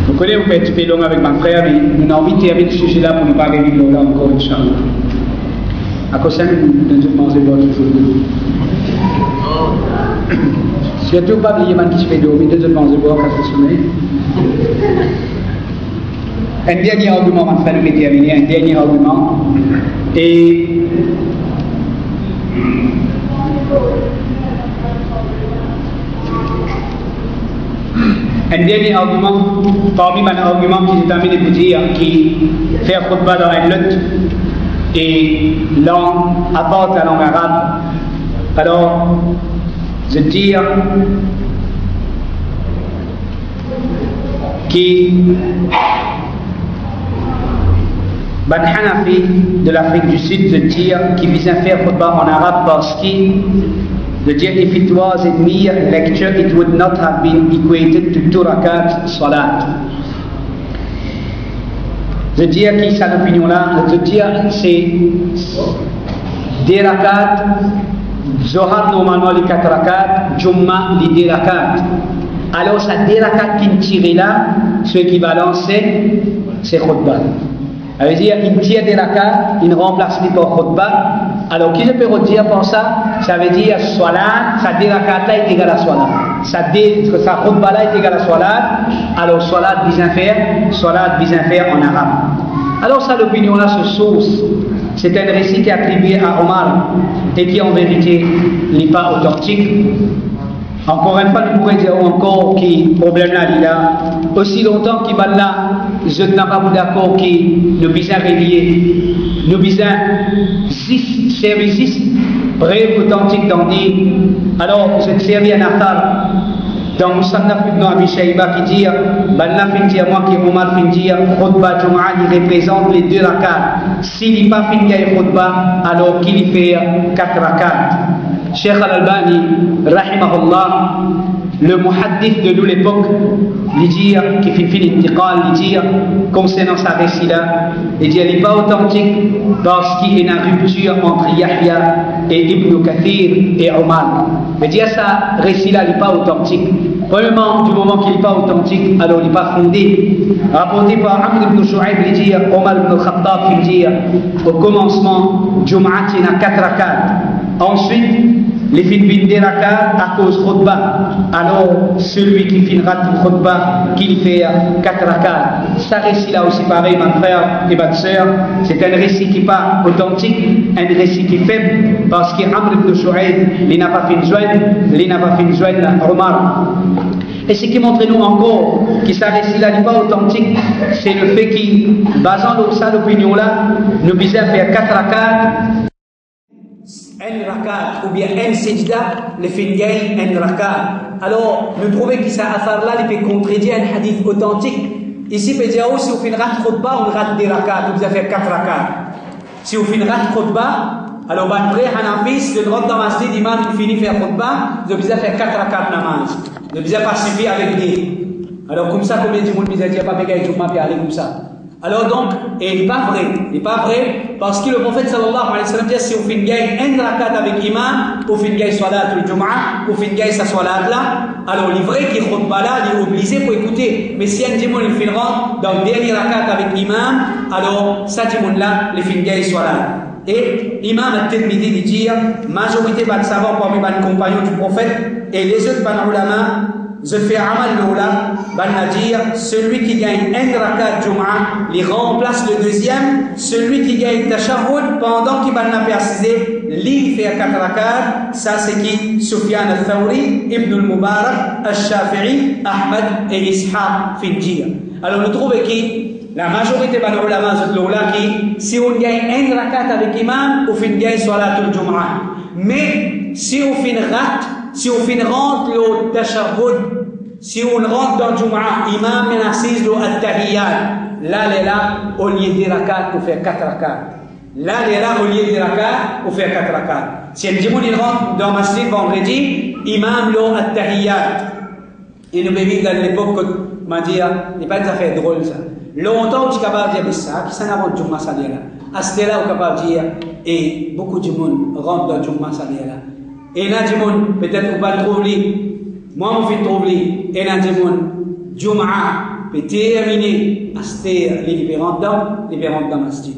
Vous connaissez, vous faites un petit peu long avec mon frère, mais nous avons envie de terminer ce sujet-là pour ne pas gagner de là encore, Inch'Allah. À cause de ça, nous devons manger votre food. Surtout pas oublier man qui se fait dormir, nous devons manger votre café sommeil. Un dernier argument, mon frère, nous avons terminé, un dernier argument. Et un dernier argument, parmi mes arguments qui est terminé pour dire qui fait khutbah dans la lutte et langue, apporte la langue arabe. Alors, je dis qui Ben Hanafi de l'Afrique du Sud, je dis qui vise à faire khutbah en arabe parce qu'il the if it was a mere lecture, it would not have been equated to 2 rakat salat. Je dis qui cette opinion-là, je dis c'est des rakat, Zohar normalement les 4 rakat, Jumma les 2 rakat. Alors ça 2 rakat qui me tire là, ce équivalent c'est khutbah. Ça veut dire il tire des rakat, il ne remplace pas par khutbah. Alors, qui je peux redire pour ça? Ça veut dire salat, ça dit rakat là est égal à salat. Ça khutbah là est égal à salat. Alors, salat bien faire en arabe. Alors, ça, l'opinion là se source. C'est un récit qui est attribué à Omar et qui en vérité n'est pas authentique. Encore une fois, nous pourrions dire encore que problème là, il a aussi longtemps qu'il va là, je n'ai pas d'accord qu'il nous besoin réveiller, nous besoin 6 services, bref, authentique dans dit. Alors, je servis un athar dans Musannaf ibn Abi Shayba qui dit, Banna fin dire, moi qui Omar fin dire, khutbah Jum'a, il représente les 2 rakats. S'il n'est pas fin dire khutbah, alors qu'il fait 4 rakats. Cheikh Al-Albani, rahimahullah, le muhaddith de nous l'époque, il dit, qui fait l'intiqal, il dit, concernant sa récit-là, il dit, elle n'est pas authentique parce qu'il y a une rupture entre Yahya et Ibn Kathir et Omar. Il dit, ça récit-là n'est pas authentique. Premièrement, du moment qu'il n'est pas authentique, alors il n'est pas fondé. Rapporté par Amr ibn Shu'aib, il dit, Omar ibn Khattab, il dit, au commencement, Jum'at, il y a 4 rakats. Ensuite, les films des rakat à cause khutbah. Alors, celui qui finira le khutbah, qu'il fait 4 rakat. Ça récit là aussi pareil, mon frère et ma soeur. C'est un récit qui n'est pas authentique, un récit qui est faible, parce qu'Amr ibn Shu'aib, il n'a pas fait joindre Omar. Et ce qui montre nous encore que ça récit là n'est pas authentique, c'est le fait qu'il, basant sur l'opinion là, nous visons à faire 4 rakat. Un rakat ou bien un sejda, le fingaï un rakat. Alors, nous trouvons que ça affaire là, il peut contredire un hadith authentique. Ici, peut dire si vous faites rat khutbah, on rate des rakats, vous avez fait 4 rakats. Si vous faites rat khutbah, alors, ban pré Hanafis, le droit dans masjid, l'imam, il finit faire khutbah, vous avez fait 4 rakats namaz. Vous avez pas suivi avec des. Alors, comme ça, combien de monde vous a dit, pas bégaye, tout le monde peut aller comme ça. Alors donc, et il n'est pas vrai, parce que le prophète sallallahu alayhi wa sallam dit si vous faites un rakat avec imam, vous faites salat le Jum'a, vous faites sa salat là, alors il est vrai qu'il khutbah là, il est obligé pour écouter conformité. Mais si un démon il fait rentrer dans le dernier rakat avec l'imam, alors ça démon là, les fins soit là. Et l'imam al-Tirmidhi dit, majorité de savants parmi les compagnons du prophète et les autres ulama, je fais amal l'oula, dire celui qui gagne un rakat Jum'ah, il remplace le deuxième, celui qui gagne tashahhud pendant qu'il va préciser, il fait 4 rakat, ça c'est qui? Sufyan al-Thawri, Ibn al-Mubarak, al-Shafi'i, Ahmad et Ishaq Finjir. Alors nous trouvons qui? La majorité des ulama qui, si on gagne un rakat avec imam, on fait gagne salatul Jum'ah. Mais si on fait rat, si on fait rentre le tashahhud, si on rentre dans le Jum'ah, imam est assise le at-tahiyyat, là, au lieu des rakats, on fait 4 rakats. Là, au lieu des rakats, on fait 4 rakats. Si un démon il rentre dans le masjid vendredi, imam le at-tahiyyat. Et nous vivons dans l'époque que m'a dit, n'est pas des affaires drôles ça. Longtemps, tu es capable de dire ça, qui s'en a rendu Jum'ah Salia. À ce là, on est capable de dire, et beaucoup de monde rentre dans Jum'ah Salia. Et là, du monde, peut-être qu'on va le trouver. Moi, on fait le trouver. Et là, du monde, Jum'ah peut terminer à ce les libérants dans masjid.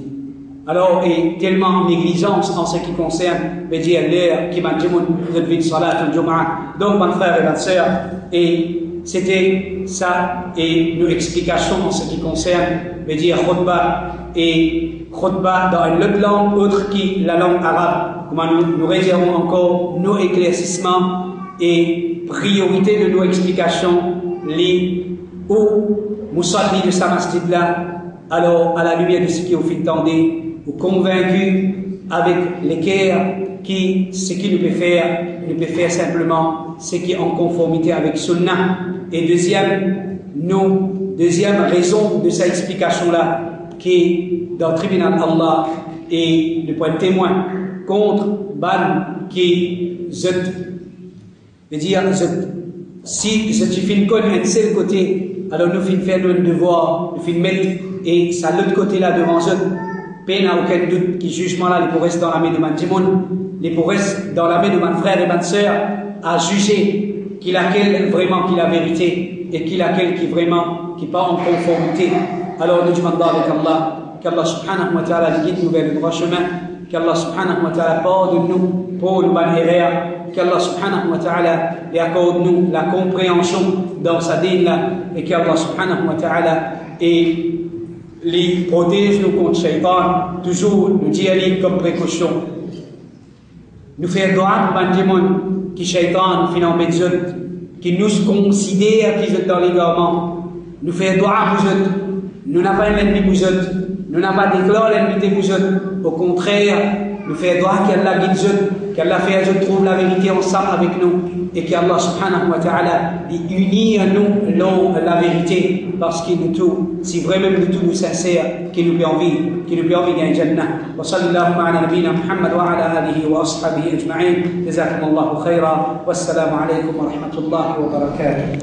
Alors, et tellement négligence en ce qui concerne, veut dire l'heure qui m'a dit, vous êtes vite salat, Jum'ah. Donc, mon frère et ma sœur, et c'était ça, et nos explications en ce qui concerne, veut dire khutbah, et khutbah dans une autre langue, autre que la langue arabe. Comment nous réservons encore nos éclaircissements et priorité de nos explications, les hauts moussallis de sa masjid là, alors à la lumière de ce qui est au fil tendé, ou convaincus avec l'équerre qui, ce qu'il nous peut faire simplement ce qui est en conformité avec Sunnah. Et deuxième raison de cette explication-là, qui est dans le tribunal d'Allah et le point de témoin contre Ban qui veut dire si je suis un seul côté, alors nous finissons faire notre devoir, nous finissons mettre et ça l'autre côté là devant eux. Peine à aucun doute qui jugement là, il pourrait rester dans la main de Mandimoun, il pourrait rester dans la main de mon frère et ma sœur à juger qui laquelle vraiment qui la vérité et qui laquelle qui vraiment qui pas en conformité. Alors nous demandons avec Allah qu'Allah subhanahu wa ta'ala guide nous vers le droit chemin, qu'Allah subhanahu wa ta'ala pardonne nous pour nos bonnes erreurs, qu'Allah subhanahu wa ta'ala lui accorde nous la compréhension dans sa dîne là et qu'Allah subhanahu wa ta'ala et les protège nous contre Shaitan, toujours nous dit comme précaution. Nous faire droit pour les démons qui Shaitan finit en médecine, qui nous considère qu'ils sont dans l'égarement. Nous faire droit pour eux. Nous n'avons pas l'ennemi pour eux. Nous n'avons pas déclaré l'ennemi pour eux. Au contraire, nous faire droit qu'Allah guide eux, qu'Allah fait eux trouve la vérité ensemble avec nous et qu'Allah subhanahu wa ta'ala unit à nous dans la vérité parce qu'il nous tout, si vraiment nous tout nous sincère, qu'il nous peut envie gagner Jannah. Wa sallallahu ala nabina Muhammad wa ala alihi wa ashabihi ajma'in. Jazakumullahu khaira. Wassalamu alaykum wa rahmatullahi wa barakatuh.